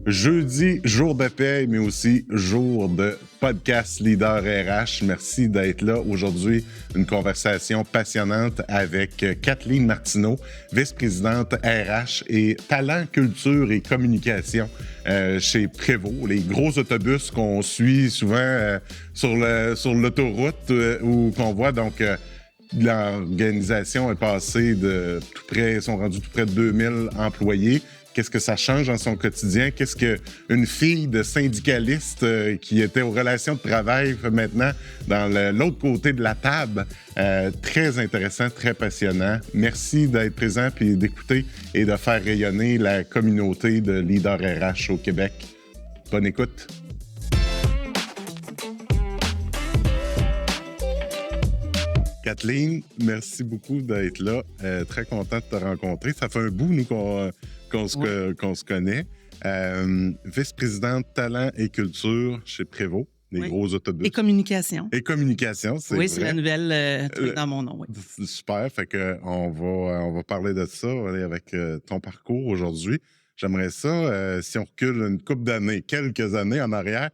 Jeudi, jour de paye, mais aussi jour de podcast Leader RH. Merci d'être là aujourd'hui. Une conversation passionnante avec Kathleen Martineau, vice-présidente RH et talent, culture et communication chez Prévost. Les gros autobus qu'on suit souvent sur l'autoroute ou qu'on voit. Donc, l'organisation est passée de tout près, sont rendus tout près de 2000 employés. Qu'est-ce que ça change dans son quotidien? Qu'est-ce qu'une fille de syndicaliste qui était aux relations de travail fait maintenant dans l'autre côté de la table? Très intéressant, très passionnant. Merci d'être présent puis d'écouter et de faire rayonner la communauté de leaders RH au Québec. Bonne écoute. Kathleen, merci beaucoup d'être là. Très content de te rencontrer. Ça fait un bout, nous, qu'on se connaît. Vice-présidente talent et culture chez Prévost, les gros autobus. Et communication. Et communication, c'est vrai. Oui, c'est la nouvelle truc dans mon nom. Oui. Super. Fait que on va parler de ça avec ton parcours aujourd'hui. J'aimerais ça, si on recule une couple d'années, quelques années en arrière,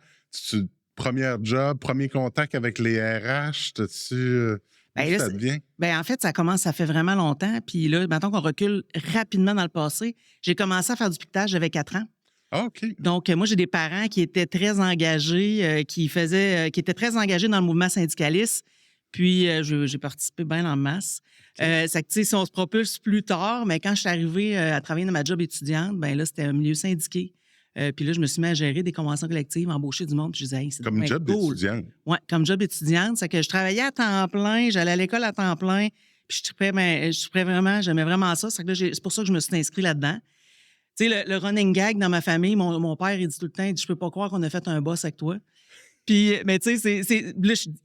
premier job, premier contact avec les RH, t'as-tu... ça devient? En fait, ça fait vraiment longtemps. Puis là, maintenant qu'on recule rapidement dans le passé, j'ai commencé à faire du piquetage, j'avais 4 ans. Ah, OK. Donc, moi, j'ai des parents qui étaient très engagés, qui étaient très engagés dans le mouvement syndicaliste. Puis, j'ai participé bien en masse. Okay. Ça, si on se propulse plus tard, mais quand je suis arrivée à travailler dans ma job étudiante, là, c'était un milieu syndiqué. Puis là, je me suis mis à gérer des conventions collectives, embaucher du monde. Puis je disais, hey, c'est comme job d'étudiante. Oui, comme job étudiante. C'est que je travaillais à temps plein, j'allais à l'école à temps plein. Puis j'aimais vraiment ça. C'est que là, c'est pour ça que je me suis inscrite là-dedans. Tu sais, le running gag dans ma famille, mon père, il dit tout le temps, je peux pas croire qu'on a fait un boss avec toi. Puis, mais tu sais,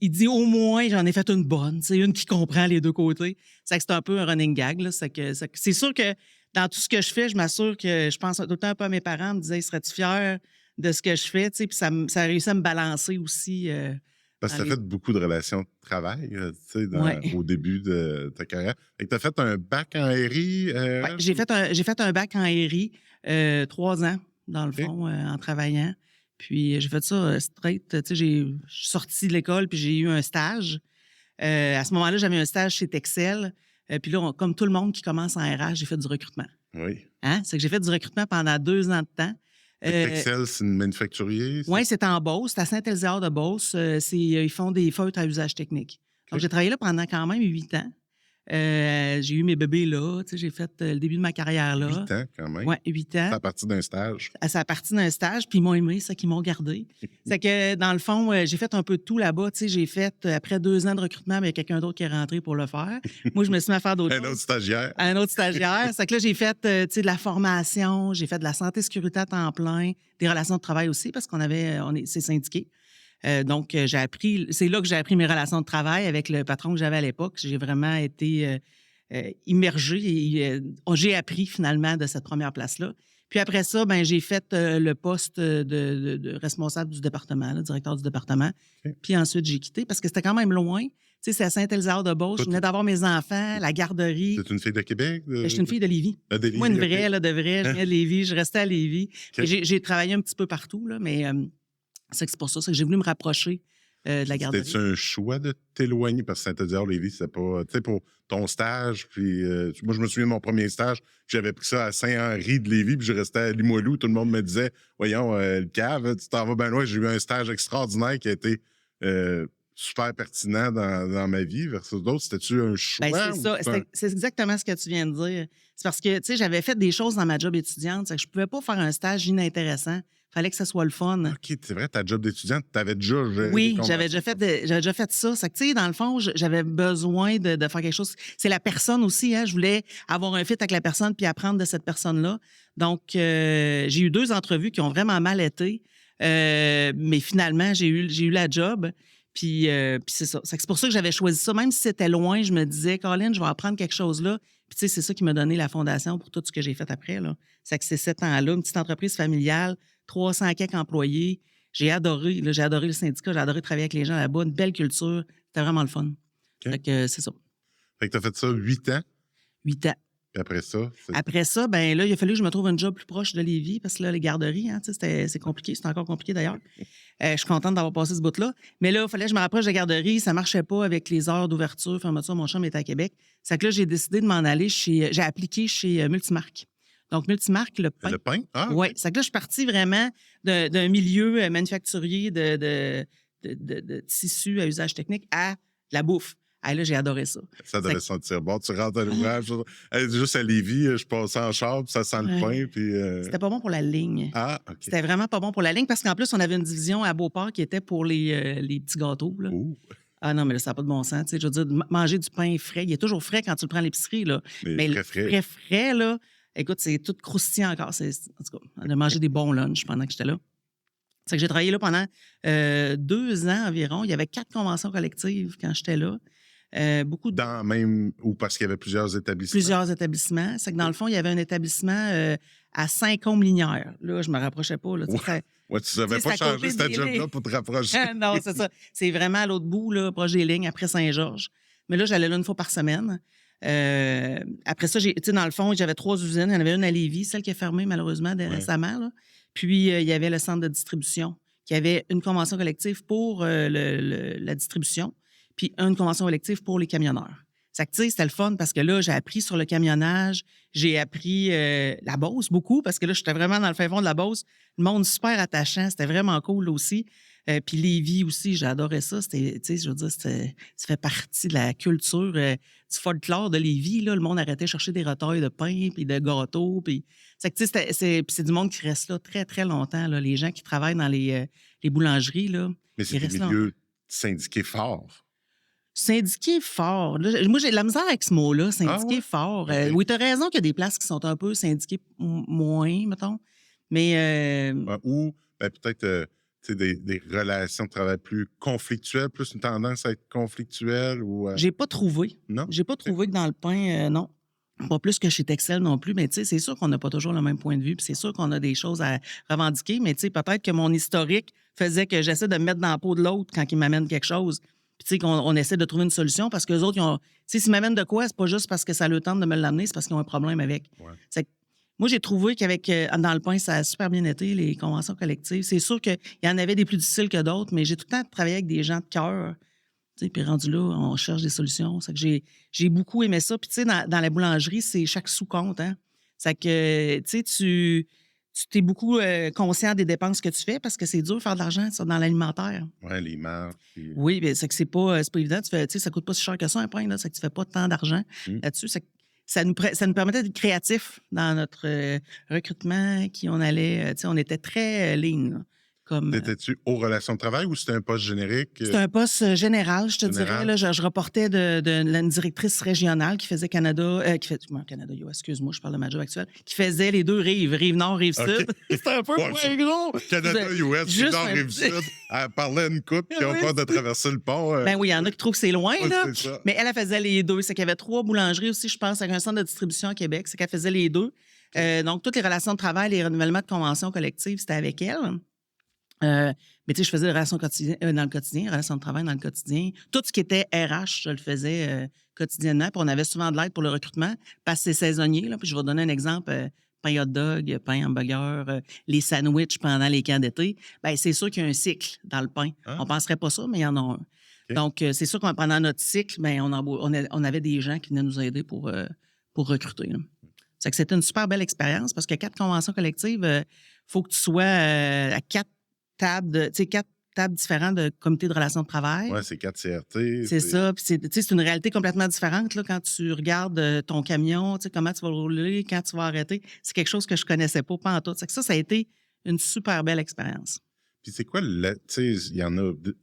il dit au moins, j'en ai fait une bonne, c'est une qui comprend les deux côtés. C'est que c'est un peu un running gag, là. C'est sûr que dans tout ce que je fais, je m'assure que je pense tout le temps un peu à mes parents, me disaient, serais-tu fier de ce que je fais, tu sais, puis ça a réussi à me balancer aussi. Parce que tu as fait beaucoup de relations de travail, tu sais, au début de ta carrière. Et tu as fait un bac en RI? Oui, j'ai fait un bac en RI, 3 ans, dans le fond, en travaillant. Puis j'ai fait ça straight. Tu sais, je suis sortie de l'école, puis j'ai eu un stage. À ce moment-là, j'avais un stage chez Texel. Puis là, comme tout le monde qui commence en RH, j'ai fait du recrutement. Oui. Hein? C'est que j'ai fait du recrutement pendant 2 ans de temps. Texel, c'est une manufacturier? Oui, c'est en Beauce. C'est à Saint-Éliard-de-Beauce. Ils font des feutres à usage technique. Donc, j'ai travaillé là pendant quand même 8 ans. J'ai eu mes bébés là. Tu sais, j'ai fait le début de ma carrière là. 8 ans, quand même. Oui, 8 ans. C'est à partir d'un stage. C'est à partir d'un stage, puis ils m'ont aimé, ça qu'ils m'ont gardé. C'est que, dans le fond, j'ai fait un peu de tout là-bas. Tu sais, j'ai fait, après 2 ans de recrutement, mais il y a quelqu'un d'autre qui est rentré pour le faire. Moi, je me suis mis à faire d'autres choses. Un autre stagiaire. Un autre stagiaire. C'est que là, j'ai fait, tu sais, de la formation, j'ai fait de la santé sécurité à temps plein, des relations de travail aussi, parce c'est syndiqué. Donc, c'est là que j'ai appris mes relations de travail avec le patron que j'avais à l'époque. J'ai vraiment été immergée et j'ai appris finalement de cette première place-là. Puis après ça, j'ai fait le poste de responsable du département, directeur du département. Okay. Puis ensuite, j'ai quitté parce que c'était quand même loin. Tu sais, c'est à Saint-Éliard-de-Beauce. Je venais d'avoir mes enfants, la garderie. C'est une fille de Québec? Je suis une fille de Lévis. De Lévis. Moi, une vraie, de vraie. Je venais de Lévis. Je restais à Lévis. Okay. J'ai travaillé un petit peu partout, là, mais c'est pour ça que j'ai voulu me rapprocher de la garderie. C'était-tu un choix de t'éloigner? Parce que Saint-Éliard-Lévis, c'est pas... Tu sais, pour ton stage, puis... moi, je me souviens de mon premier stage, j'avais pris ça à Saint-Henri de Lévis, puis je restais à Limoilou. Tout le monde me disait, voyons, le cave, tu t'en vas bien loin. J'ai eu un stage extraordinaire qui a été super pertinent dans ma vie versus d'autres. C'était-tu un choix? C'est ça. C'est exactement ce que tu viens de dire. C'est parce que, tu sais, j'avais fait des choses dans ma job étudiante. C'est que je pouvais pas faire un stage inintéressant. Fallait que ça soit le fun. OK, c'est vrai, ta job d'étudiante, tu avais déjà géré. Oui, j'avais déjà fait ça. C'est que, tu sais, dans le fond, j'avais besoin de faire quelque chose. C'est la personne aussi, hein. Je voulais avoir un fit avec la personne puis apprendre de cette personne-là. Donc, j'ai eu 2 entrevues qui ont vraiment mal été. Mais finalement, j'ai eu la job. Puis c'est ça. C'est pour ça que j'avais choisi ça. Même si c'était loin, je me disais, Colin, je vais apprendre quelque chose là. Puis, tu sais, c'est ça qui m'a donné la fondation pour tout ce que j'ai fait après, là. C'est que c'est 7 ans-là, une petite entreprise familiale, 300 quelques employés. J'ai adoré le syndicat, j'ai adoré travailler avec les gens là-bas, une belle culture. C'était vraiment le fun. Okay. Fait que c'est ça. Fait que t'as fait ça 8 ans? 8 ans. Puis après ça, Après ça, ben là, il a fallu que je me trouve un job plus proche de Lévis parce que là, les garderies, hein, tu sais, c'est compliqué. C'est encore compliqué d'ailleurs. Je suis contente d'avoir passé ce bout-là. Mais là, il fallait que je me rapproche de la garderie. Ça marchait pas avec les heures d'ouverture, fermeture. Mon chum était à Québec. C'est que là, j'ai décidé de m'en aller j'ai appliqué chez Multimarque. Donc, Multimarque, le pain. le pain? Ah, Oui. OK. C'est que là, je suis partie vraiment d'un milieu manufacturier de tissus à usage technique à la bouffe. Ah, là, j'ai adoré ça. Ça devait sentir bon. Tu rentres à l'ouvrage, juste à Lévis, je passais en char, puis ça sent le pain. Puis, C'était pas bon pour la ligne. Ah, OK. C'était vraiment pas bon pour la ligne parce qu'en plus, on avait une division à Beauport qui était pour les petits gâteaux. Là. Ouh. Ah non, mais là, ça n'a pas de bon sens. Tu sais, je veux dire, manger du pain frais, il est toujours frais quand tu le prends à l'épicerie. Là. Mais très frais. Très frais, là, écoute, c'est tout croustillant encore. En tout cas, on a mangé des bons lunchs pendant que j'étais là. C'est que j'ai travaillé là pendant 2 ans environ. Il y avait 4 conventions collectives quand j'étais là. Beaucoup de Dans même, ou parce qu'il y avait plusieurs établissements. plusieurs établissements. C'est que dans le fond, il y avait un établissement à Saint-Côme-Linière. Là, je me rapprochais pas. Là, tu sais, Ouais, tu savais tu sais, pas c'est à côté changer cette des job-là lignes. pour te rapprocher. Non, c'est ça. C'est vraiment à l'autre bout, là, proche des lignes, après Saint-Georges. Mais là, j'allais là 1 fois par semaine. Après ça, tu sais, dans le fond, j'avais 3 usines. Il y en avait une à Lévis, celle qui est fermée malheureusement récemment. Là. Puis, il y avait le centre de distribution qui avait une convention collective pour la distribution, puis une convention collective pour les camionneurs. Ça, tu sais, c'était le fun parce que là, j'ai appris sur le camionnage, j'ai appris la Beauce beaucoup parce que là, j'étais vraiment dans le fin fond de la Beauce. Le monde super attachant, c'était vraiment cool aussi. Puis Lévis aussi, j'adorais ça. C'était, tu sais, je veux dire, ça fait partie de la culture du folklore de Lévis. Là. Le monde arrêtait de chercher des retailles de pain puis de gâteaux. Puis, c'est que, tu sais, c'est du monde qui reste là très, très longtemps. Là. Les gens qui travaillent dans les boulangeries, là, Mais c'est ils des restent là. milieux syndiqués forts. Syndiqué fort. Là, moi, j'ai de la misère avec ce mot-là, syndiqué ouais? fort. OK. Oui, tu as raison qu'il y a des places qui sont un peu syndiquées moins, mettons. Mais Ou peut-être tu sais, des relations de travail plus conflictuelles, plus une tendance à être conflictuelle ou. j'ai pas trouvé. Non? J'ai pas trouvé que dans le pain, non. Pas plus que chez Texel non plus, mais tu sais, c'est sûr qu'on n'a pas toujours le même point de vue, puis c'est sûr qu'on a des choses à revendiquer, mais tu sais, peut-être que mon historique faisait que j'essaie de me mettre dans la peau de l'autre quand il m'amène quelque chose. Puis tu sais, on essaie de trouver une solution parce que les autres, tu sais, s'ils m'amènent de quoi, c'est pas juste parce que ça a le temps de me l'amener, c'est parce qu'ils ont un problème avec. Ouais. C'est que moi, j'ai trouvé qu'avec dans le pain, ça a super bien été, les conventions collectives. C'est sûr qu'il y en avait des plus difficiles que d'autres, mais j'ai tout le temps travaillé avec des gens de cœur. Tu sais, puis rendu là, on cherche des solutions. C'est que j'ai beaucoup aimé ça. Puis tu sais, dans la boulangerie, c'est chaque sou compte. Hein? C'est que, tu sais, tu t'es beaucoup conscient des dépenses que tu fais parce que c'est dur de faire de l'argent ça, dans l'alimentaire. Ouais, les marques. Puis. Oui, bien, c'est que c'est pas évident. Tu sais, ça coûte pas si cher que ça, un pain. Là, c'est que tu fais pas tant d'argent là-dessus. Ça nous permettait d'être créatifs dans notre recrutement, on allait, tu sais, on était très lean. Là, comme, Étais-tu aux relations de travail ou c'était un poste générique? c'était un poste général, je te Général. dirais. Là, je reportais une directrice régionale qui faisait Canada, Canada, excuse-moi, je parle de ma job actuelle, qui faisait les 2 rives, rive nord, rive sud. OK. C'était un peu Ouais, moins gros. Canada, US, Juste Nord, un Rive-Sud. Elle parlait à une couple qui ont Oui, peur de traverser le pont. Ben oui, il y en a qui trouvent que c'est loin, Ouais, là. c'est ça. Mais elle faisait les 2. C'est qu'il y avait 3 boulangeries aussi, je pense, avec un centre de distribution à Québec. C'est qu'elle faisait les 2. Donc, toutes les relations de travail, les renouvellements de conventions collectives, c'était avec elle. Mais tu sais, je faisais les relations dans le quotidien, relations de travail dans le quotidien. Tout ce qui était RH, je le faisais quotidiennement. Puis on avait souvent de l'aide pour le recrutement parce que c'est saisonnier. Là. Puis je vais donner un exemple. Pain hot dog, pain hamburger, les sandwichs pendant les camps d'été. Bien, c'est sûr qu'il y a un cycle dans le pain. Ah. On ne penserait pas ça, mais il y en a un. OK. Donc, c'est sûr que pendant notre cycle, bien, on avait des gens qui venaient nous aider pour recruter. Là. C'est que c'était une super belle expérience parce que 4 conventions collectives, il faut que tu sois à 4 tables, tu sais, 4 tables différentes de comité de relations de travail. Ouais, c'est 4 CRT. C'est ça. Puis c'est une réalité complètement différente là, quand tu regardes ton camion, comment tu vas le rouler, quand tu vas arrêter. C'est quelque chose que je connaissais pas en tout. C'est que ça a été une super belle expérience. Puis c'est quoi, tu sais, il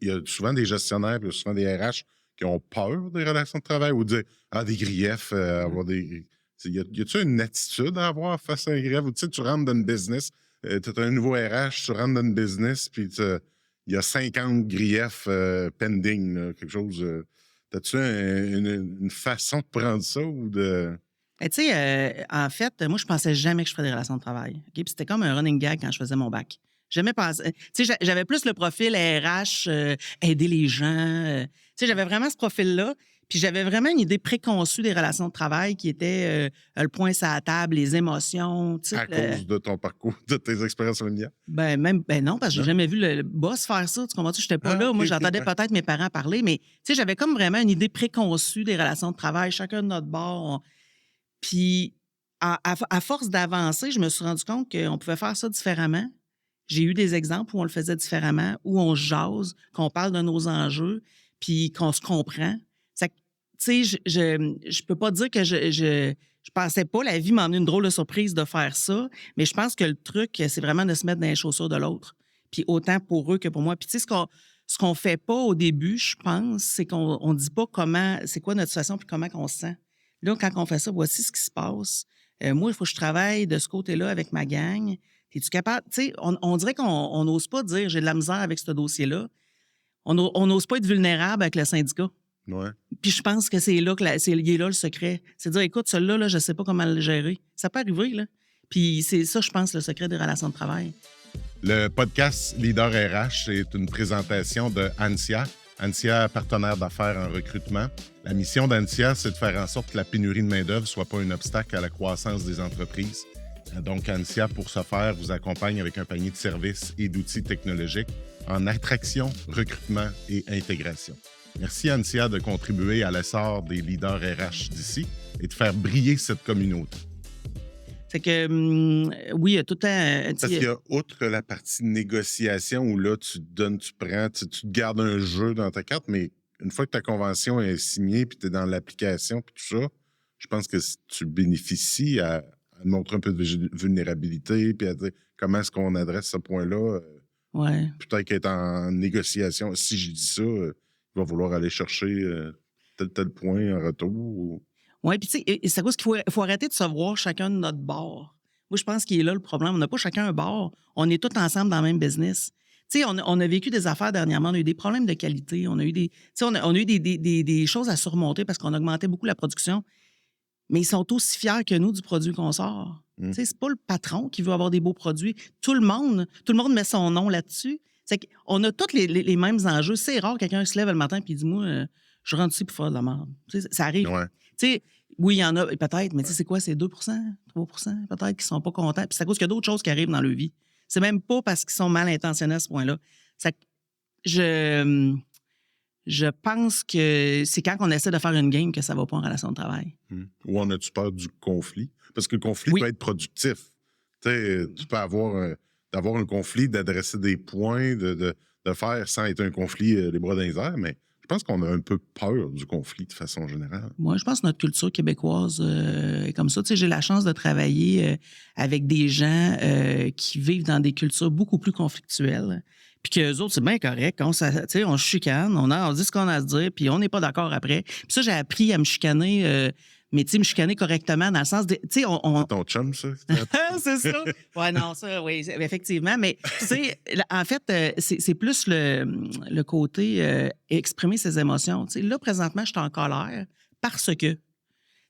y a souvent des gestionnaires, puis il y a souvent des RH qui ont peur des relations de travail ou dire, des griefs, avoir des. Y a-tu une attitude à avoir face à un grief? Ou tu sais, tu rentres dans une business, tu as un nouveau RH, tu rentres dans une business, puis il y a 50 griefs pending, là, quelque chose. As-tu une façon de prendre ça ou de. Tu sais, en fait, moi, je pensais jamais que je ferais des relations de travail. OK? Puis c'était comme un running gag quand je faisais mon bac. Jamais pensé. Tu sais, j'avais plus le profil RH, aider les gens. Tu sais, j'avais vraiment ce profil-là. Puis j'avais vraiment une idée préconçue des relations de travail qui était le point sur la table, les émotions. Tu sais, À cause de ton parcours, de tes expériences familiales? Ben non, parce que j'ai Non? jamais vu le boss faire ça. Tu comprends-tu? J'étais pas Ah, là. OK, Moi, OK, j'entendais ouais. peut-être mes parents parler, mais tu sais, j'avais comme vraiment une idée préconçue des relations de travail, chacun de notre bord. Puis à force d'avancer, je me suis rendu compte qu'on pouvait faire ça différemment. J'ai eu des exemples où on le faisait différemment, où on se jase, qu'on parle de nos enjeux, puis qu'on se comprend. Ça, tu sais, je peux pas dire que je pensais pas, la vie m'a amené une drôle de surprise de faire ça, mais je pense que le truc, c'est vraiment de se mettre dans les chaussures de l'autre. Puis autant pour eux que pour moi. Puis tu sais, ce qu'on fait pas au début, je pense, c'est qu'on dit pas comment, c'est quoi notre situation puis comment on se sent. Là, quand on fait ça, voici ce qui se passe. Moi, il faut que je travaille de ce côté-là avec ma gang. Es-tu capable? Tu sais, on dirait qu'on n'ose pas dire j'ai de la misère avec ce dossier-là. On n'ose pas être vulnérable avec le syndicat. Ouais. Puis je pense que c'est là que il est là le secret. C'est de dire écoute, celui-là, là, je ne sais pas comment le gérer. Ça peut arriver, là. Puis c'est ça, je pense, le secret des relations de travail. Le podcast Leader RH est une présentation de Ansia. Ansia, partenaire d'affaires en recrutement. La mission d'Ansia, c'est de faire en sorte que la pénurie de main-d'œuvre ne soit pas un obstacle à la croissance des entreprises. Donc, Ansia, pour ce faire, vous accompagne avec un panier de services et d'outils technologiques en attraction, recrutement et intégration. Merci, Ansia, de contribuer à l'essor des leaders RH d'ici et de faire briller cette communauté. C'est que, oui, il y a tout un... Parce qu'il y a, outre la partie négociation où là, tu donnes, tu prends, tu te gardes un jeu dans ta carte, mais une fois que ta convention est signée puis tu es dans l'application puis tout ça, je pense que tu bénéficies à montrer un peu de vulnérabilité puis à dire comment est-ce qu'on adresse ce point-là. Ouais. Peut-être qu'être en négociation, si je dis ça, il va vouloir aller chercher tel point en retour. Oui, puis tu sais, et c'est à cause qu'il faut arrêter de se voir chacun de notre bord. Moi, je pense qu'il est là le problème. On n'a pas chacun un bord. On est tous ensemble dans le même business. Tu sais, on a vécu des affaires dernièrement. On a eu des problèmes de qualité. On a eu on a eu des choses à surmonter parce qu'on augmentait beaucoup la production. Mais ils sont aussi fiers que nous du produit qu'on sort. Tu sais, c'est pas le patron qui veut avoir des beaux produits. Tout le monde met son nom là-dessus. C'est qu'on a tous les mêmes enjeux. C'est rare quelqu'un se lève le matin et dit moi, je rentre ici pour faire de la merde. Tu sais, ça arrive. Ouais. Tu sais, oui, il y en a peut-être, mais tu sais, c'est quoi? C'est 2 3 peut-être qui sont pas contents. Puis c'est à cause qu'il y a d'autres choses qui arrivent dans leur vie. C'est même pas parce qu'ils sont mal intentionnés à ce point-là. Je pense que c'est quand on essaie de faire une game que ça va pas en relation de travail. Ou on a-tu peur du conflit? Parce que le conflit peut être productif. Tu peux avoir un conflit, d'adresser des points, de faire sans être un conflit les bras dans les airs, mais je pense qu'on a un peu peur du conflit de façon générale. Moi, je pense que notre culture québécoise est comme ça. Tu sais, j'ai la chance de travailler avec des gens qui vivent dans des cultures beaucoup plus conflictuelles. Puis qu'eux autres, c'est bien correct. On se chicane, on dit ce qu'on a à se dire, puis on n'est pas d'accord après. Puis ça, j'ai appris à me chicaner, mais tu sais, me chicaner correctement dans le sens de... Tu sais, Ton chum, ça? c'est ça. Ouais, non, ça, oui, effectivement. Mais tu sais, en fait, c'est plus le côté exprimer ses émotions. Tu sais, là, présentement, je suis en colère parce que, tu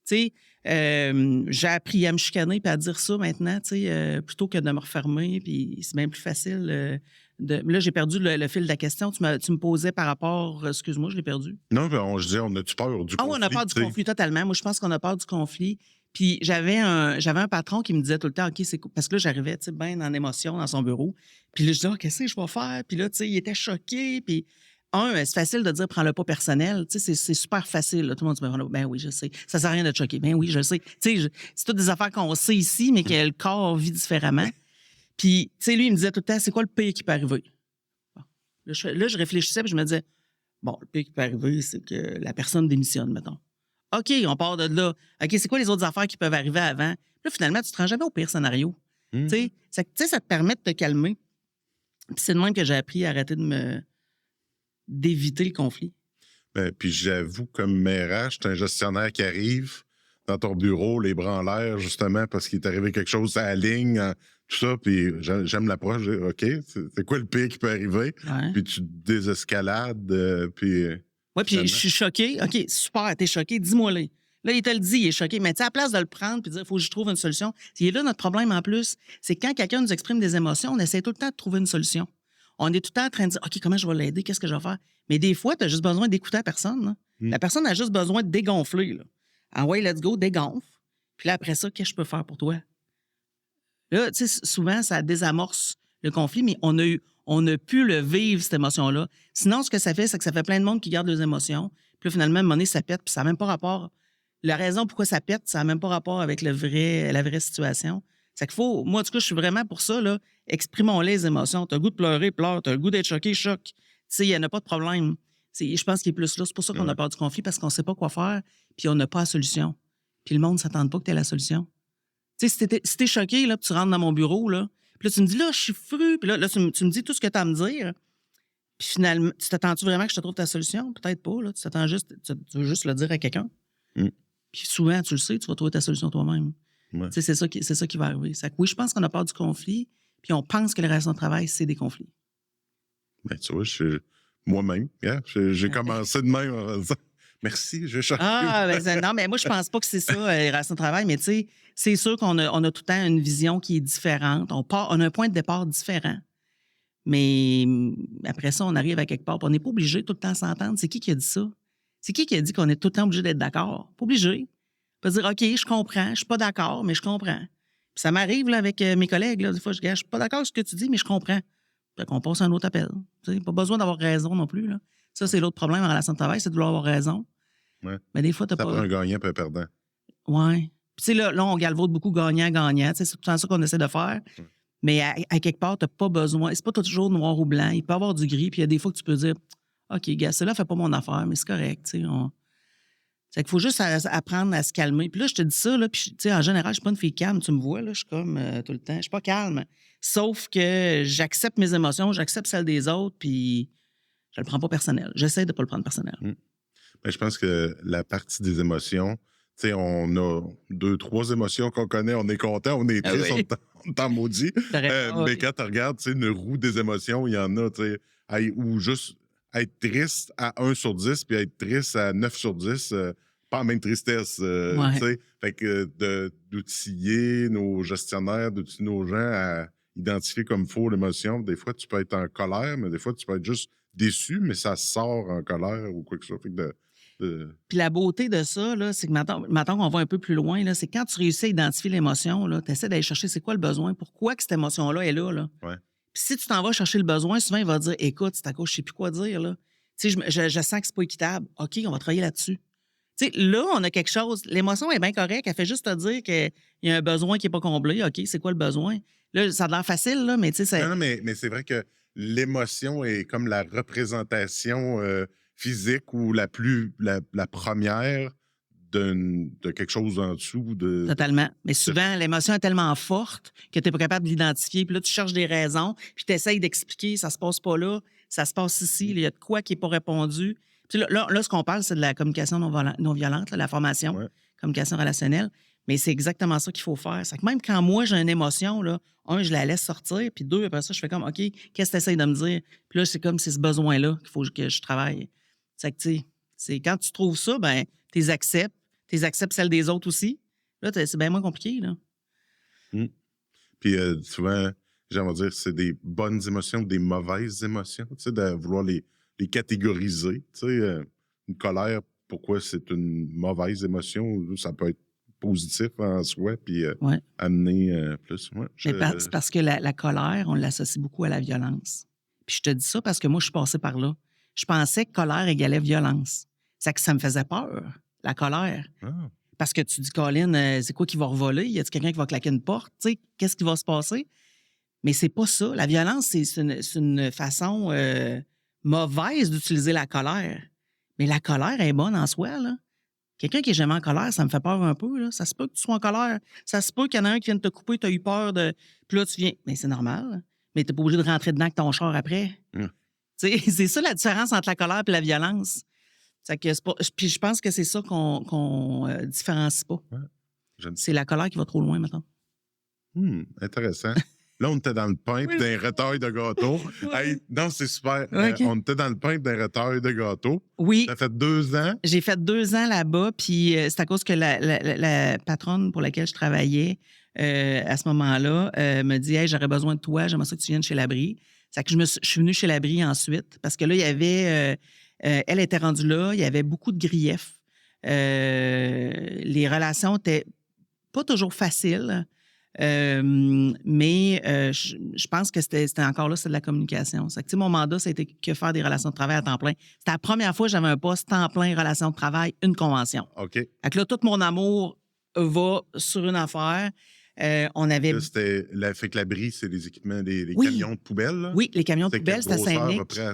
sais, j'ai appris à me chicaner puis à dire ça maintenant, tu sais, plutôt que de me refermer. Puis c'est bien plus facile Là, j'ai perdu le fil de la question. Tu me posais par rapport... Excuse-moi, je l'ai perdu. Non, je disais, on a-tu peur du conflit? Ah oui, on a peur du conflit, totalement. Moi, je pense qu'on a peur du conflit. Puis j'avais un patron qui me disait tout le temps, OK, c'est cool. Parce que là, j'arrivais, tu sais, bien en émotion dans son bureau. Puis là, je disais, qu'est-ce que je vais faire? Puis là, tu sais, il était choqué. Puis c'est facile de dire, prends-le pas personnel. Tu sais, c'est super facile. Là. Tout le monde dit, ben oui, je sais. Ça sert à rien de te choquer. Ben oui, je sais. Tu sais, c'est toutes des affaires qu'on sait ici, mais que le corps vit différemment. Puis, tu sais, lui, il me disait tout le temps, c'est quoi le pire qui peut arriver? Bon. Là, je réfléchissais, puis je me disais, bon, le pire qui peut arriver, c'est que la personne démissionne, mettons. OK, on part de là. OK, c'est quoi les autres affaires qui peuvent arriver avant? Puis là, finalement, tu te rends jamais au pire scénario. Tu sais, ça te permet de te calmer. Puis c'est de même que j'ai appris à arrêter d'éviter le conflit. Ben, puis j'avoue, comme RH, c'est un gestionnaire qui arrive dans ton bureau, les bras en l'air, justement, parce qu'il est arrivé quelque chose à la ligne, tout ça, puis j'aime l'approche. OK, c'est quoi le pire qui peut arriver? Ouais. Puis tu désescalades, puis... Oui, puis je suis choqué. OK, super, t'es choqué, dis-moi-le. Là, il te le dit, il est choqué. Mais tu sais, à la place de le prendre puis de dire, il faut que je trouve une solution. C'est là notre problème en plus. C'est que quand quelqu'un nous exprime des émotions, on essaie tout le temps de trouver une solution. On est tout le temps en train de dire, OK, comment je vais l'aider? Qu'est-ce que je vais faire? Mais des fois, tu as juste besoin d'écouter la personne. Là. La personne a juste besoin de dégonfler. Là. Ah ouais, let's go, dégonfle. Puis là, après ça, qu'est-ce que je peux faire pour toi? Là, tu sais, souvent, ça désamorce le conflit, mais on a pu le vivre, cette émotion-là. Sinon, ce que ça fait, c'est que ça fait plein de monde qui garde leurs émotions. Puis là, finalement, à un moment donné, ça pète, puis ça n'a même pas rapport. La raison pourquoi ça pète, ça n'a même pas rapport avec la vraie situation. C'est qu'il faut, moi, en tout cas, je suis vraiment pour ça, là. Exprimons les émotions. Tu as le goût de pleurer, pleure. Tu as le goût d'être choqué, choque. Tu sais, il n'y en a pas de problème. Je pense qu'il est plus là. C'est pour ça qu'on a peur du conflit, parce qu'on ne sait pas quoi faire, puis on n'a pas la solution. Puis le monde ne s'attend pas que tu aies la solution. Tu sais, si t'es choqué, là, puis tu rentres dans mon bureau, là, puis là, tu me dis, là, je suis fru, puis là, tu me dis tout ce que tu as à me dire. Puis finalement, tu t'attends-tu vraiment que je te trouve ta solution? Peut-être pas, là. Tu t'attends juste, tu veux juste le dire à quelqu'un. Puis souvent, tu le sais, tu vas trouver ta solution toi-même. Ouais. Tu sais, c'est ça qui va arriver. C'est que oui, je pense qu'on a peur du conflit, puis on pense que les relations de travail, c'est des conflits. Ben, tu vois, moi-même, j'ai commencé de même en disant merci, je cherche. Non, mais moi, je pense pas que c'est ça, les relations de travail, mais tu sais, c'est sûr qu'on a tout le temps une vision qui est différente. On a un point de départ différent. Mais après ça, on arrive à quelque part. On n'est pas obligé tout le temps de s'entendre. C'est qui a dit ça? C'est qui a dit qu'on est tout le temps obligé d'être d'accord? Pas obligé. On peut dire, OK, je comprends, je suis pas d'accord, mais je comprends. Puis ça m'arrive là, avec mes collègues, là, des fois, je suis pas d'accord avec ce que tu dis, mais je comprends. Fait qu'on passe à un autre appel. Tu sais, pas besoin d'avoir raison non plus. Là. Ça, c'est l'autre problème en relation de travail, c'est de vouloir avoir raison. Ouais. Mais des fois, t'as ça pas. Ça prend un gagnant et un perdant. Oui. Puis, tu sais, là, on galvaude beaucoup gagnant-gagnant. C'est tout le temps ça qu'on essaie de faire. Mais à quelque part, t'as pas besoin. C'est pas toujours noir ou blanc. Il peut y avoir du gris. Puis, il y a des fois que tu peux dire, OK, gars, cela fait pas mon affaire, mais c'est correct. Tu sais, c'est qu'il faut juste apprendre à se calmer. Puis là, je te dis ça, là, puis, tu sais, en général, je suis pas une fille calme. Tu me vois, là, je suis comme tout le temps. Je suis pas calme. Sauf que j'accepte mes émotions, j'accepte celles des autres, puis je le prends pas personnel. J'essaie de pas le prendre personnel. Ben, je pense que la partie des émotions, tu sais, on a 2, 3 émotions qu'on connaît, on est content, on est triste, on est en maudit. Mais quand tu regardes, tu sais, une roue des émotions, il y en a, tu sais, ou juste être triste à 1 sur 10, puis être triste à 9 sur 10, pas la même tristesse, tu sais. Fait que d'outiller nos gestionnaires, d'outiller nos gens à identifier comme il faut l'émotion. Des fois, tu peux être en colère, mais des fois, tu peux être juste déçu, mais ça sort en colère ou quoi que ce soit. Fait que Puis la beauté de ça, là, c'est que maintenant qu'on va un peu plus loin, là, c'est quand tu réussis à identifier l'émotion, tu essaies d'aller chercher c'est quoi le besoin, pourquoi que cette émotion-là est là. Ouais. Puis si tu t'en vas chercher le besoin, souvent, il va dire écoute, c'est à cause, je sais plus quoi dire. Là. Tu sais, je sens que c'est pas équitable. OK, on va travailler là-dessus. Tu sais, là, on a quelque chose. L'émotion est bien correcte. Elle fait juste te dire qu'il y a un besoin qui n'est pas comblé. OK, c'est quoi le besoin? Là, ça a l'air facile, là, mais tu sais, c'est. Non, mais c'est vrai que l'émotion est comme la représentation physique ou la première de quelque chose en dessous. Totalement. Mais souvent, l'émotion est tellement forte que tu n'es pas capable de l'identifier. Puis là, tu cherches des raisons, puis tu essayes d'expliquer, ça se passe pas là, ça se passe ici, il y a de quoi qui n'est pas répondu. Puis là, ce qu'on parle, c'est de la communication non violente, la formation, communication relationnelle. Mais c'est exactement ça qu'il faut faire. C'est que même quand moi, j'ai une émotion, là, je la laisse sortir, puis 2, après ça, je fais comme, OK, qu'est-ce que tu essaies de me dire? Puis là, c'est comme c'est ce besoin-là qu'il faut que je travaille. C'est que, tu sais, c'est quand tu trouves ça, ben, tu les acceptes. Tu acceptes celles des autres aussi. Là, c'est bien moins compliqué, là. Puis souvent, j'aimerais dire, c'est des bonnes émotions ou des mauvaises émotions, tu sais, de vouloir les catégoriser. Tu sais, une colère, pourquoi c'est une mauvaise émotion? Ça peut être positif en soi, puis amener plus. Mais parce que la colère, on l'associe beaucoup à la violence. Puis je te dis ça parce que moi, je suis passée par là. Je pensais que colère égalait violence. C'est que ça me faisait peur, la colère. Parce que tu dis, Colin, c'est quoi qui va revoler? Y a-t-il quelqu'un qui va claquer une porte? Tu sais, qu'est-ce qui va se passer? Mais c'est pas ça. La violence, c'est une façon mauvaise d'utiliser la colère. Mais la colère est bonne en soi, là. Quelqu'un qui est jamais en colère, ça me fait peur un peu, là. Ça se peut que tu sois en colère. Ça se peut qu'il y en a un qui vienne te couper, tu as eu peur de. Puis là, tu viens. Mais c'est normal. Mais tu n'es pas obligé de rentrer dedans avec ton char après. C'est ça la différence entre la colère et la violence. Puis je pense que c'est ça qu'on différencie pas. C'est la colère qui va trop loin maintenant. Intéressant. Là, on était dans le pain et d'un retail de gâteau. Hey, non, c'est super. On était dans le pain et d'un retail de gâteau. Oui. Ça fait 2 ans. J'ai fait 2 ans là-bas, puis c'est à cause que la patronne pour laquelle je travaillais à ce moment-là me dit « Hey, j'aurais besoin de toi, j'aimerais ça que tu viennes chez l'abri. » C'est que je suis venue chez l'abri ensuite, parce que là, il y avait Elle était rendue là, il y avait beaucoup de griefs. Les relations étaient pas toujours faciles, mais je pense que c'était encore là, c'est de la communication. C'est que, tu sais, mon mandat, c'était que faire des relations de travail à temps plein. C'était la première fois que j'avais un poste temps plein, relations de travail, une convention. OK. Fait que là, tout mon amour va sur une affaire. On avait... Là, fait que l'abri, c'est les équipements, les Oui. camions de poubelle, là? Oui, les camions de C'était poubelle, quelle c'était à grosseur, à peu Saint-Nic. près,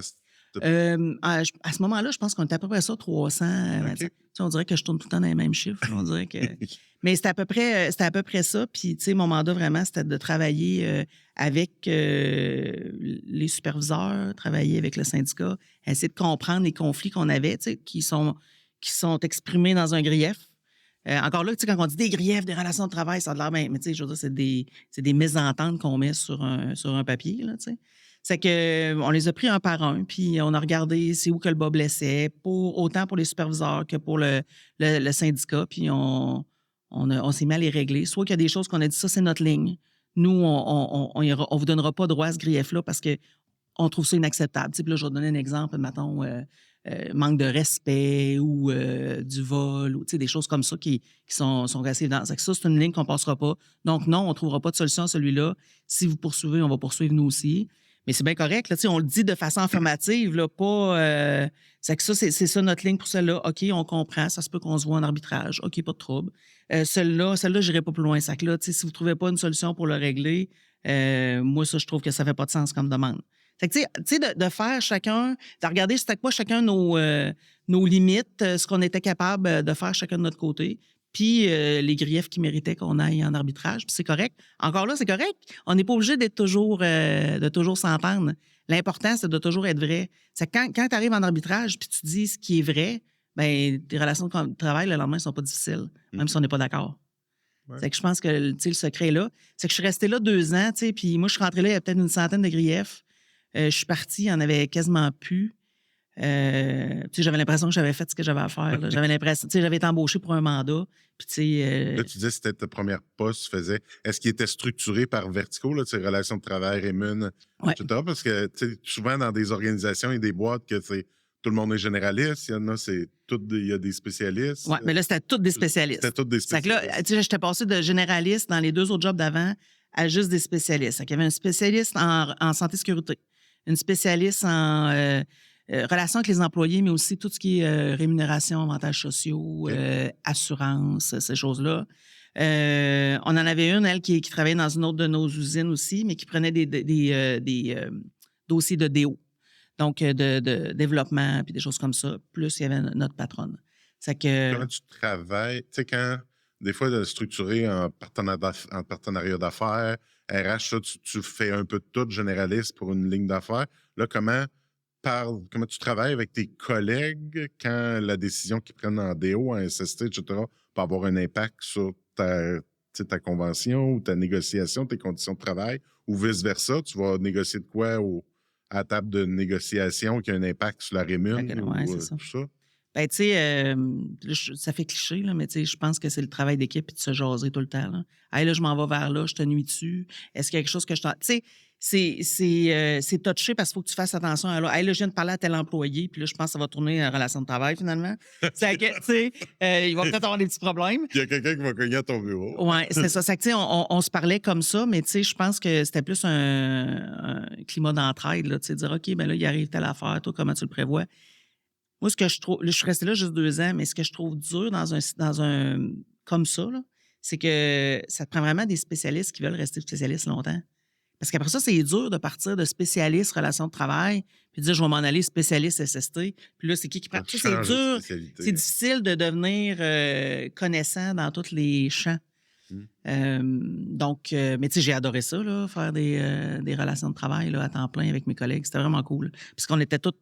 À ce moment-là, je pense qu'on était à peu près ça, 300. OK. Tu sais, on dirait que je tourne tout le temps dans les mêmes chiffres. On dirait que... Mais c'était à peu près ça. Puis, tu sais, mon mandat, vraiment, c'était de travailler avec les superviseurs, travailler avec le syndicat, essayer de comprendre les conflits qu'on avait, tu sais, qui sont exprimés dans un grief. Encore là, tu sais, quand on dit des griefs, des relations de travail, ça a l'air bien. Mais tu sais, je veux dire, c'est des mésententes qu'on met sur un papier, là, tu sais. C'est qu'on les a pris un par un, puis on a regardé c'est où que le bas blessait, autant pour les superviseurs que pour le syndicat, puis on s'est mis à les régler. Soit qu'il y a des choses qu'on a dit, ça, c'est notre ligne. Nous, on vous donnera pas droit à ce grief-là parce qu'on trouve ça inacceptable. Tu sais, puis là, je vais donner un exemple, mettons, manque de respect ou du vol, ou tu sais, des choses comme ça qui sont assez évidentes. Ça, c'est une ligne qu'on passera pas. Donc, non, on ne trouvera pas de solution à celui-là. Si vous poursuivez, on va poursuivre nous aussi. Mais c'est bien correct, là, tu sais, on le dit de façon affirmative, là, pas... c'est que ça, c'est ça notre ligne pour celle-là. OK, on comprend, ça se peut qu'on se voit en arbitrage. OK, pas de trouble. Celle-là, je n'irai pas plus loin. Ça que là, tu sais, si vous ne trouvez pas une solution pour le régler, moi, ça, je trouve que ça ne fait pas de sens comme demande. Fait que, tu sais, de faire chacun, de regarder c'était quoi chacun nos limites, ce qu'on était capable de faire chacun de notre côté, puis les griefs qui méritaient qu'on aille en arbitrage, puis c'est correct. Encore là, c'est correct. On n'est pas obligé de toujours s'entendre. L'important, c'est de toujours être vrai. C'est quand tu arrives en arbitrage puis tu dis ce qui est vrai, bien, tes relations de travail, le lendemain, ne sont pas difficiles, même si on n'est pas d'accord. Ouais. C'est que je pense que le secret est là. C'est que je suis restée là 2 ans, puis moi, je suis rentrée là, il y a peut-être une centaine de griefs. Je suis partie, il n'y en avait quasiment plus. J'avais l'impression que j'avais fait ce que j'avais à faire. Là. J'avais l'impression, j'avais été embauchée pour un mandat. Puis, là, tu disais que c'était ta première poste, tu faisais. Est-ce qu'il était structuré par verticaux, là, relations de travail, rémun, ouais. etc.? Parce que souvent, dans des organisations et des boîtes, que tout le monde est généraliste. Il y en a, il y a des spécialistes. Oui, mais là, c'était tous des spécialistes. C'était tous des spécialistes. Que là, j'étais passée de généraliste dans les 2 autres jobs d'avant à juste des spécialistes. Il y avait un spécialiste en santé-sécurité, une spécialiste en relations avec les employés, mais aussi tout ce qui est rémunération, avantages sociaux, assurance, ces choses-là. On en avait une, elle, qui travaillait dans une autre de nos usines aussi, mais qui prenait des dossiers de DO. Donc, de développement, puis des choses comme ça. Plus, il y avait notre patronne. C'est que... Comment tu travailles? Tu sais, quand, des fois, de structurer en partenariat d'affaires, RH, ça, tu fais un peu de tout, généraliste pour une ligne d'affaires. Là, comment tu travailles avec tes collègues quand la décision qu'ils prennent en DO, en SST, etc., peut avoir un impact sur ta convention ou ta négociation, tes conditions de travail, ou vice-versa? Tu vas négocier de quoi à la table de négociation qui a un impact sur la rémunération ou tout ça? Ben, tu sais, ça fait cliché, là, mais tu sais, je pense que c'est le travail d'équipe et de se jaser tout le temps. Là, hey, là je m'en vais vers là, je te nuis dessus. Est-ce qu'il y a quelque chose que je t'en... Tu sais, c'est touché parce qu'il faut que tu fasses attention à là. Hey, là, je viens de parler à tel employé, puis là, je pense que ça va tourner en relation de travail, finalement. C'est que, tu sais, il va peut-être avoir des petits problèmes. Il y a quelqu'un qui va cogner à ton bureau. Oui, c'est ça. C'est que, tu sais, on se parlait comme ça, mais tu sais, je pense que c'était plus un climat d'entraide, là, tu sais, dire, OK, ben là, il arrive telle affaire, toi, comment tu le prévois? Moi, ce que je trouve, je suis restée là juste 2 ans, mais ce que je trouve dur dans un comme ça, là, c'est que ça te prend vraiment des spécialistes qui veulent rester spécialistes longtemps. Parce qu'après ça, c'est dur de partir de spécialiste relations de travail, puis de dire, je vais m'en aller spécialiste SST. Puis là, c'est qui prend? C'est dur, c'est difficile de devenir connaissant dans tous les champs. Donc, mais tu sais, j'ai adoré ça, là, faire des relations de travail là, à temps plein avec mes collègues. C'était vraiment cool. Puisqu'on était tous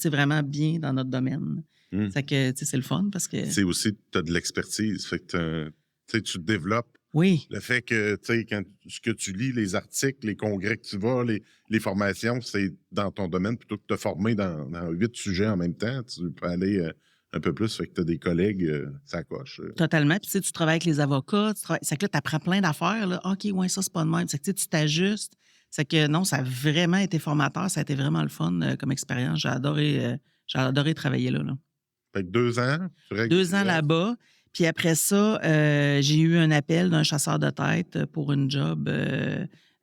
vraiment bien dans notre domaine. C'est que c'est le fun parce que... C'est aussi, tu as de l'expertise. Fait que tu développes. Oui. Le fait que, tu sais, quand ce que tu lis, les articles, les congrès que tu vas, les formations, c'est dans ton domaine plutôt que de te former dans 8 sujets en même temps. Tu peux aller un peu plus, fait que tu as des collègues, ça coche. Totalement. Puis, tu travailles avec les avocats, c'est que là, tu apprends plein d'affaires. Là. OK, ouais, ça, c'est pas de même. C'est que tu t'ajustes. C'est que non, ça a vraiment été formateur. Ça a été vraiment le fun comme expérience. J'ai J'ai adoré travailler là. Fait que 2 ans, tu règles 2 ans tes là-bas. Puis après ça, j'ai eu un appel d'un chasseur de tête pour une job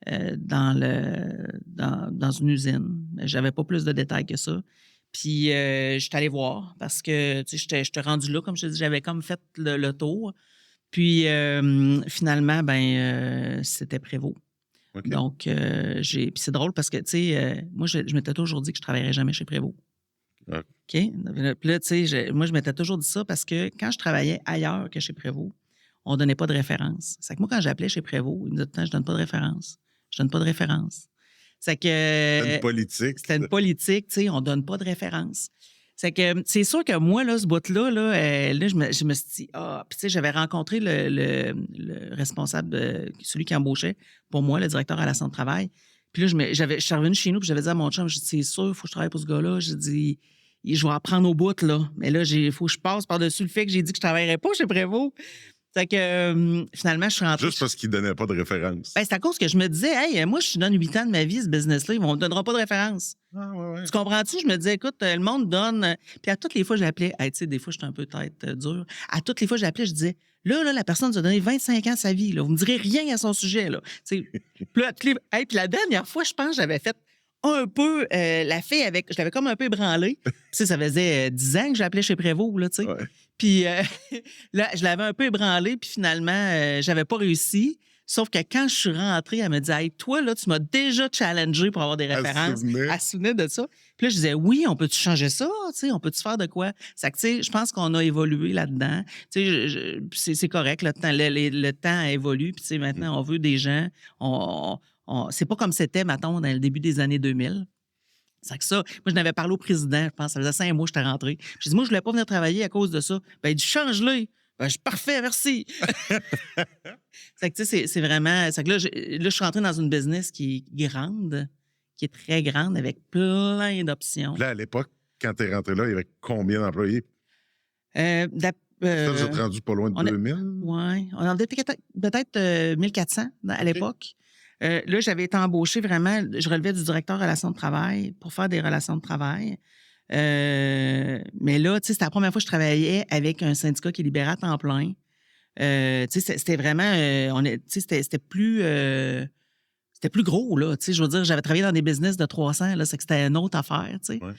dans une usine. J'avais pas plus de détails que ça. Puis je suis allée voir parce que j'étais rendue là, comme je te dis, j'avais comme fait le tour. Puis finalement, c'était Prévost. OK. Donc, puis c'est drôle parce que, moi, je m'étais toujours dit que je ne travaillerais jamais chez Prévost. Ah. OK? Puis là, moi, je m'étais toujours dit ça parce que quand je travaillais ailleurs que chez Prévost, on ne donnait pas de référence. C'est que moi, quand j'appelais chez Prévost, ils me disaient, je donne pas de référence. Je donne pas de référence. C'est que. C'était une politique. C'était une politique, on ne donne pas de référence. C'est que c'est sûr que moi, là, ce bout-là, je me suis dit, puis j'avais rencontré le responsable, celui qui embauchait pour moi, le directeur à la Centre de travail. Puis là, je suis revenue chez nous, puis j'avais dit à mon chum, j'ai dit, c'est sûr, il faut que je travaille pour ce gars-là. J'ai dit, je vais apprendre au bout, là. Mais là, il faut que je passe par-dessus le fait que j'ai dit que je ne travaillerais pas chez Prévost. C'est que finalement, je suis rentrée. Juste parce qu'il ne donnait pas de référence. C'est à cause que je me disais, hey, moi, je donne 8 ans de ma vie à ce business-là, ils ne me donneront pas de référence. Ah, ouais. Tu comprends-tu? Je me disais, écoute, le monde donne. Puis à toutes les fois, j'appelais, tu sais, des fois, j'étais un peu tête dure. À toutes les fois, j'appelais, je disais, là, la personne nous a donné 25 ans de sa vie, là. Vous ne me direz rien à son sujet, là. Puis la dernière fois, je pense, j'avais fait un peu la fille avec. Je l'avais comme un peu ébranlée. Puis ça faisait 10 ans que j'appelais chez Prévost, là, tu sais. Ouais. Puis là, je l'avais un peu ébranlée, puis finalement, j'avais pas réussi. Sauf que quand je suis rentrée, elle me dit, hey, toi, là, tu m'as déjà challengé pour avoir des références. Elle se souvenait de ça. Puis là, je disais, oui, on peut-tu changer ça? On peut-tu faire de quoi? C'est que, tu sais, je pense qu'on a évolué là-dedans. Tu sais, c'est correct, le temps a évolué. Puis, tu sais, maintenant, on veut des gens. C'est pas comme c'était, mettons, dans le début des années 2000. C'est que ça, moi, je n'avais parlé au président, je pense, ça faisait 5 mois que j'étais rentrée. J'ai dit, moi, je voulais pas venir travailler à cause de ça. Ben, il dit, change-le. Ben, je suis parfait, merci. C'est que, tu sais, c'est vraiment. C'est que là, je suis rentrée dans une business qui est grande, qui est très grande, avec plein d'options. Là, à l'époque, quand tu es rentré là, il y avait combien d'employés? Ça, vous êtes rendu pas loin de 2000? Oui. On en avait peut-être 1400 à l'époque. Là, j'avais été embauchée vraiment, je relevais du directeur relations de travail pour faire des relations de travail. Mais là, tu sais, c'était la première fois que je travaillais avec un syndicat qui est libéré à temps plein. Tu sais, c'était vraiment, c'était plus gros, là. Tu sais, je veux dire, j'avais travaillé dans des business de 300, là, c'est que c'était une autre affaire, tu sais. Ouais.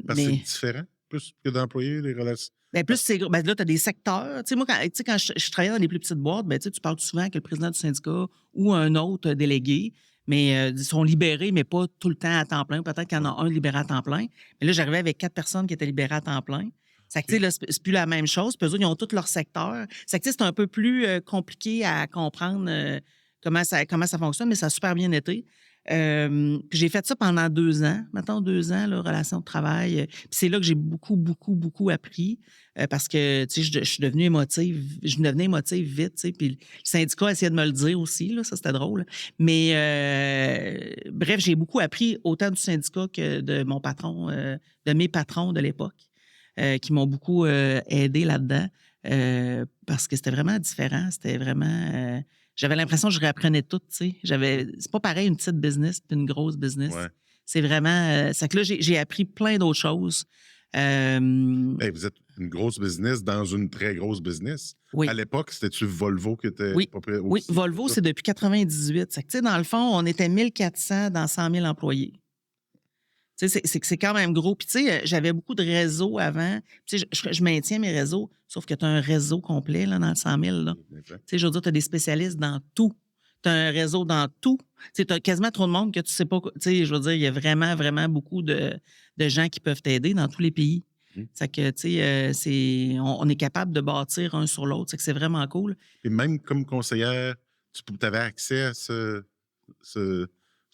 Parce que c'est différent, plus que d'employés, les relations. Plus c'est gros. Là, tu as des secteurs. Tu sais, moi, quand je travaillais dans des plus petites boîtes, tu parles souvent avec le président du syndicat ou un autre délégué, mais ils sont libérés, mais pas tout le temps à temps plein. Peut-être qu'il y en a un libéré à temps plein. Mais là, j'arrivais avec 4 personnes qui étaient libérées à temps plein. C'est que, tu sais, là, c'est plus la même chose. Puis eux autres, ils ont tous leur secteur. C'est que, c'est un peu plus compliqué à comprendre comment ça fonctionne, mais ça a super bien été. Puis j'ai fait ça pendant 2 ans. Maintenant, 2 ans, là, relation de travail. Puis c'est là que j'ai beaucoup, beaucoup, beaucoup appris parce que, tu sais, je suis devenue émotive. Je devenais émotive vite, tu sais. Puis le syndicat essayait de me le dire aussi, là. Ça, c'était drôle. Mais bref, j'ai beaucoup appris autant du syndicat que de mon patron, de mes patrons de l'époque, qui m'ont beaucoup aidé là-dedans parce que c'était vraiment différent. C'était vraiment... j'avais l'impression que je réapprenais tout, tu sais. C'est pas pareil une petite business puis une grosse business. Ouais. C'est vraiment... c'est que là, j'ai appris plein d'autres choses. Vous êtes une grosse business dans une très grosse business. Oui. À l'époque, c'était-tu Volvo qui était Oui. pas près aussi? Oui, Volvo, c'est depuis 98. C'est que, tu sais, dans le fond, on était 1400 dans 100 000 employés. Tu sais, c'est quand même gros. Puis, tu sais, j'avais beaucoup de réseaux avant. Tu sais, je maintiens mes réseaux, sauf que tu as un réseau complet là, dans le 100 000. Là. Tu sais, je veux dire, tu as des spécialistes dans tout. Tu as un réseau dans tout. Tu sais, tu as quasiment trop de monde que tu sais pas. Tu sais, je veux dire, il y a vraiment, vraiment beaucoup de gens qui peuvent t'aider dans tous les pays. C'est que, tu sais, on est capable de bâtir un sur l'autre. C'est que c'est vraiment cool. Et même comme conseillère, tu avais accès à ce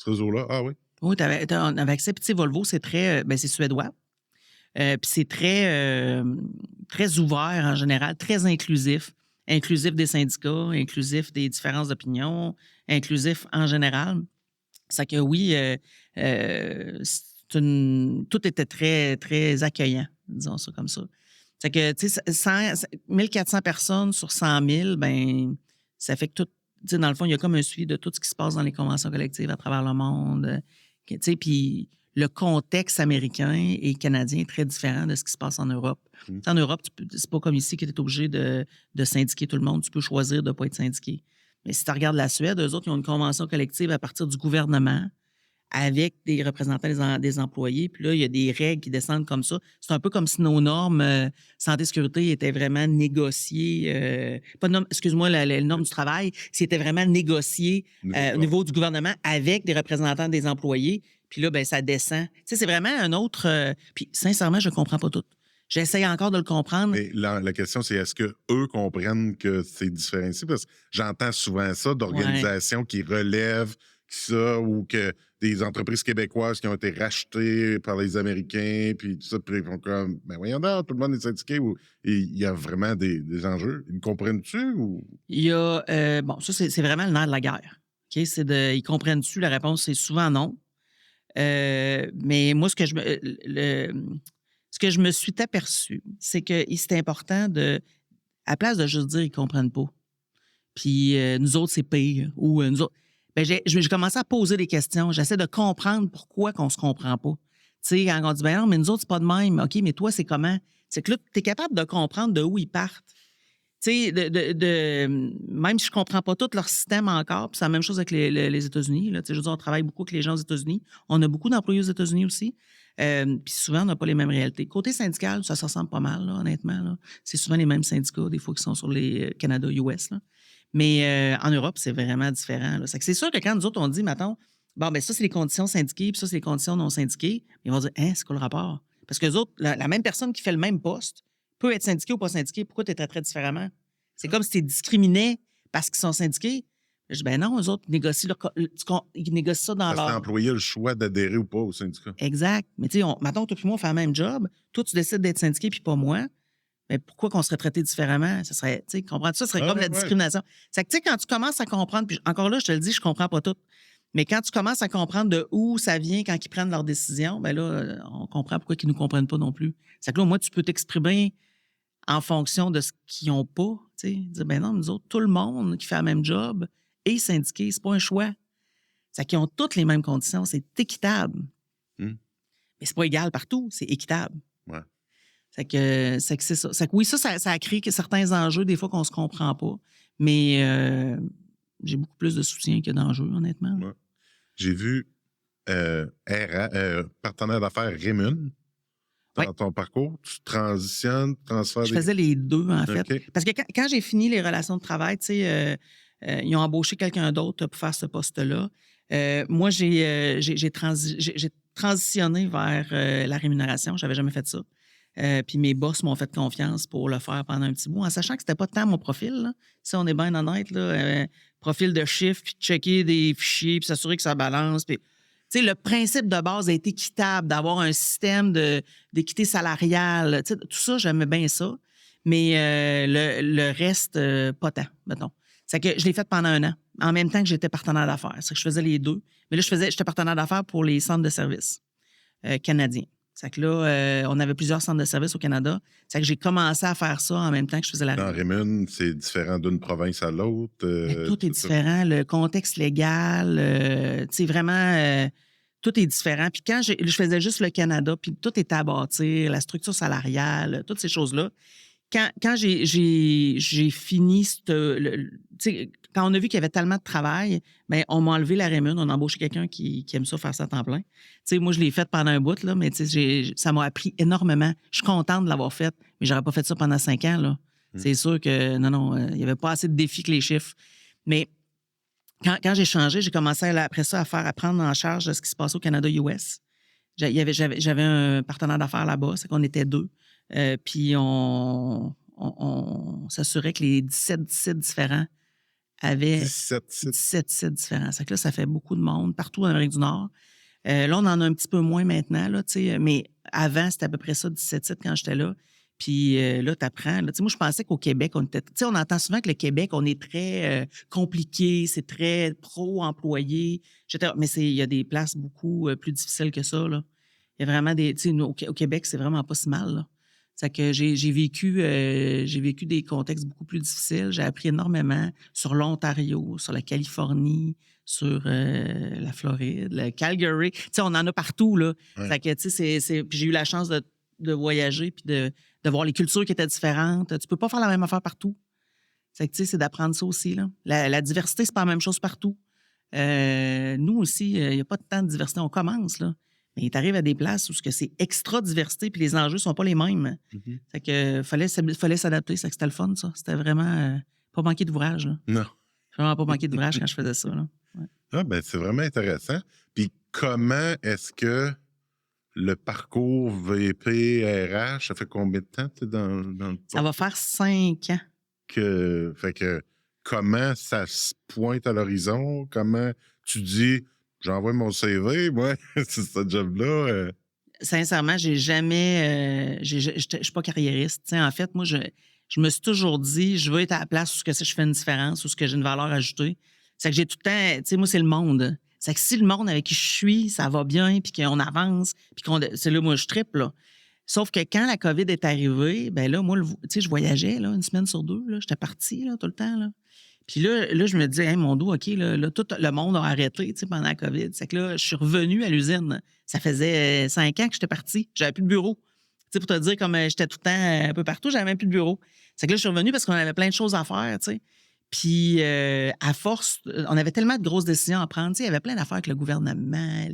réseau-là? Ah oui? Oui, on avait accès. Puis, tu sais, Volvo, c'est très... c'est suédois. Puis c'est très, très ouvert en général, très inclusif. Inclusif des syndicats, inclusif des différences d'opinion, inclusif en général. C'est que oui, tout était très, très accueillant, disons ça comme ça. C'est que, tu sais, 1400 personnes sur 100 000, ben ça fait que tout, tu sais, dans le fond, il y a comme un suivi de tout ce qui se passe dans les conventions collectives à travers le monde. Tu sais, puis le contexte américain et canadien est très différent de ce qui se passe en Europe. En Europe, c'est pas comme ici que tu es obligé de syndiquer tout le monde. Tu peux choisir de ne pas être syndiqué. Mais si tu regardes la Suède, eux autres, ils ont une convention collective à partir du gouvernement avec des représentants des employés. Puis là, il y a des règles qui descendent comme ça. C'est un peu comme si nos normes santé-sécurité étaient vraiment négociées. Excuse-moi, les normes du travail, c'était vraiment négocié au niveau du gouvernement avec des représentants des employés. Puis là, ben ça descend. Tu sais, c'est vraiment un autre... puis sincèrement, je ne comprends pas tout. J'essaye encore de le comprendre. Mais la question, c'est est-ce qu'eux comprennent que c'est différencié? Parce que j'entends souvent ça d'organisations qui relèvent ça ou que des entreprises québécoises qui ont été rachetées par les Américains, puis tout ça, puis ils font comme, ben voyons donc, tout le monde est syndiqué. Il y a vraiment des enjeux. Ils comprennent-tu? Ou... Il y a... bon, ça, c'est vraiment le nerf de la guerre. Okay? Ils comprennent-tu? La réponse, c'est souvent non. Mais moi, ce que je me suis aperçu, c'est que c'était important à la place de juste dire ils ne comprennent pas. Puis nous autres, c'est pire. Ou nous autres. Ben, j'ai commencé à poser des questions. J'essaie de comprendre pourquoi qu'on se comprend pas. Tu sais, quand on dit, ben non, mais nous autres, c'est pas de même. OK, mais toi, c'est comment? C'est que là, tu es capable de comprendre de où ils partent. Tu sais, même si je comprends pas tout leur système encore, puis c'est la même chose avec les États-Unis. Là, tu sais, je veux dire, on travaille beaucoup avec les gens aux États-Unis. On a beaucoup d'employés aux États-Unis aussi. Puis souvent, on n'a pas les mêmes réalités. Côté syndical, ça se ressemble pas mal, là, honnêtement. Là. C'est souvent les mêmes syndicats, des fois, qui sont sur les Canada-US. Mais en Europe, c'est vraiment différent. Là. C'est sûr que quand nous autres, on dit, mettons, bon, ben ça, c'est les conditions syndiquées, puis ça, c'est les conditions non syndiquées, ils vont dire, hein, c'est quoi le rapport? Parce que les autres, la même personne qui fait le même poste peut être syndiquée ou pas syndiquée. Pourquoi tu es traité différemment? C'est comme si tu discriminais parce qu'ils sont syndiqués. Je dis, ben non, eux autres négocient, ils négocient ça dans leur... l'employé a le choix d'adhérer ou pas au syndicat. Exact. Mais tu sais, mettons, toi puis moi, on fait le même job. Toi, tu décides d'être syndiqué puis pas moi. Mais pourquoi qu'on serait traité différemment? Ça serait, tu sais, comprendre ça serait comme la discrimination. C'est que, tu sais, quand tu commences à comprendre, puis encore là, je te le dis, je comprends pas tout. Mais quand tu commences à comprendre de où ça vient quand ils prennent leurs décisions, ben là, on comprend pourquoi ils nous comprennent pas non plus. C'est que là, au moins, tu peux t'exprimer en fonction de ce qu'ils n'ont pas. Tu sais, dire, ben non, nous autres, tout le monde qui fait le même job est syndiqué, c'est pas un choix. C'est qu'ils ont toutes les mêmes conditions, c'est équitable. Mais c'est pas égal partout, c'est équitable. Ouais. C'est que c'est ça. C'est que oui, ça a créé certains enjeux, des fois qu'on se comprend pas. Mais j'ai beaucoup plus de soutien que d'enjeux, honnêtement. Ouais. J'ai vu partenaire d'affaires Rémun. Dans ton parcours, tu transitionnes, transfères... Je faisais les deux, en fait. Parce que quand j'ai fini les relations de travail, tu sais, ils ont embauché quelqu'un d'autre pour faire ce poste-là. Moi, j'ai transitionné vers la rémunération. Je n'avais jamais fait ça. Puis mes boss m'ont fait confiance pour le faire pendant un petit bout, en sachant que c'était pas tant mon profil. Là. Si on est bien honnête, là, profil de chiffre, puis checker des fichiers, puis s'assurer que ça balance. Puis, tu sais, le principe de base est équitable, d'avoir un système d'équité salariale. Tu sais, tout ça, j'aimais bien ça. Mais le reste, pas tant, mettons. C'est que je l'ai fait pendant 1 an, en même temps que j'étais partenaire d'affaires. C'est que je faisais les deux. Mais là, j'étais partenaire d'affaires pour les centres de services canadiens. C'est que là, on avait plusieurs centres de services au Canada. C'est que j'ai commencé à faire ça en même temps que je faisais la Dans Rémun, c'est différent d'une province à l'autre. Tout est différent. Le contexte légal, tu sais, vraiment, tout est différent. Puis quand je faisais juste le Canada, puis tout était à bâtir, la structure salariale, toutes ces choses-là. Quand j'ai fini, quand on a vu qu'il y avait tellement de travail, bien, on m'a enlevé la Rémun, on a embauché quelqu'un qui aime ça faire ça à temps plein. T'sais, moi, je l'ai fait pendant un bout, là, mais ça m'a appris énormément. Je suis contente de l'avoir fait, mais j'aurais pas fait ça pendant 5 ans. Là. C'est sûr que, non, il n'y avait pas assez de défis que les chiffres. Mais quand j'ai changé, j'ai commencé après ça à prendre en charge de ce qui se passait au Canada-US. J'avais un partenaire d'affaires là-bas, c'est qu'on était 2. Puis on s'assurait que les 17 sites différents avaient 17 sites différents. C'est que là, ça fait beaucoup de monde partout en Amérique du Nord. Là, on en a un petit peu moins maintenant, là, mais avant, c'était à peu près ça, 17 sites quand j'étais là. Puis là, tu apprends. Là, moi, je pensais qu'au Québec, on entend souvent que le Québec, on est très compliqué, c'est très pro-employé. Mais il y a des places beaucoup plus difficiles que ça. Là. Il y a vraiment au Québec, c'est vraiment pas si mal. Là. C'est que j'ai vécu des contextes beaucoup plus difficiles. J'ai appris énormément sur l'Ontario, sur la Californie, sur la Floride, le Calgary. Tu sais, on en a partout, là. Ouais. Fait que, tu sais, puis j'ai eu la chance de voyager puis de voir les cultures qui étaient différentes. Tu peux pas faire la même affaire partout. Fait que, tu sais, c'est d'apprendre ça aussi, là. La diversité, c'est pas la même chose partout. Nous aussi, il n'y a pas tant de diversité. On commence, là. Mais tu arrives à des places où c'est extra diversité puis les enjeux sont pas les mêmes. Mhm. Fait que fallait s'adapter. C'est que c'était le fun, ça. C'était vraiment pas manquer d'ouvrage, là. Non. Vraiment pas manquer d'ouvrage quand je faisais ça, là. Ouais. Ah, ben, c'est vraiment intéressant. Puis comment est-ce que le parcours VP RH, ça fait combien de temps tu es dans le Ça va faire 5 ans. Fait que comment ça se pointe à l'horizon? Comment tu dis j'envoie mon CV, moi, c'est ce job-là? Sincèrement, j'ai jamais. Je suis pas carriériste. T'sais, en fait, moi, je me suis toujours dit, je veux être à la place où je fais une différence, où j'ai une valeur ajoutée. C'est que j'ai tout le temps. Tu sais, moi, c'est le monde. C'est que si le monde avec qui je suis, ça va bien, puis qu'on avance, puis c'est là, moi, je triple, là. Sauf que quand la COVID est arrivée, ben là, moi, tu sais, je voyageais, là, 1 semaine sur 2, là. J'étais partie, là, tout le temps, là. Puis là, je me disais, hey, mon dos, OK, là, tout le monde a arrêté, tu sais, pendant la COVID. C'est que là, je suis revenue à l'usine. Ça faisait 5 ans que j'étais partie. J'avais plus de bureau. Tu sais, pour te dire, comme j'étais tout le temps un peu partout, j'avais même plus de bureau. C'est que là, je suis revenue parce qu'on avait plein de choses à faire, tu sais. Puis, à force, on avait tellement de grosses décisions à prendre. Tu sais, il y avait plein d'affaires avec le gouvernement,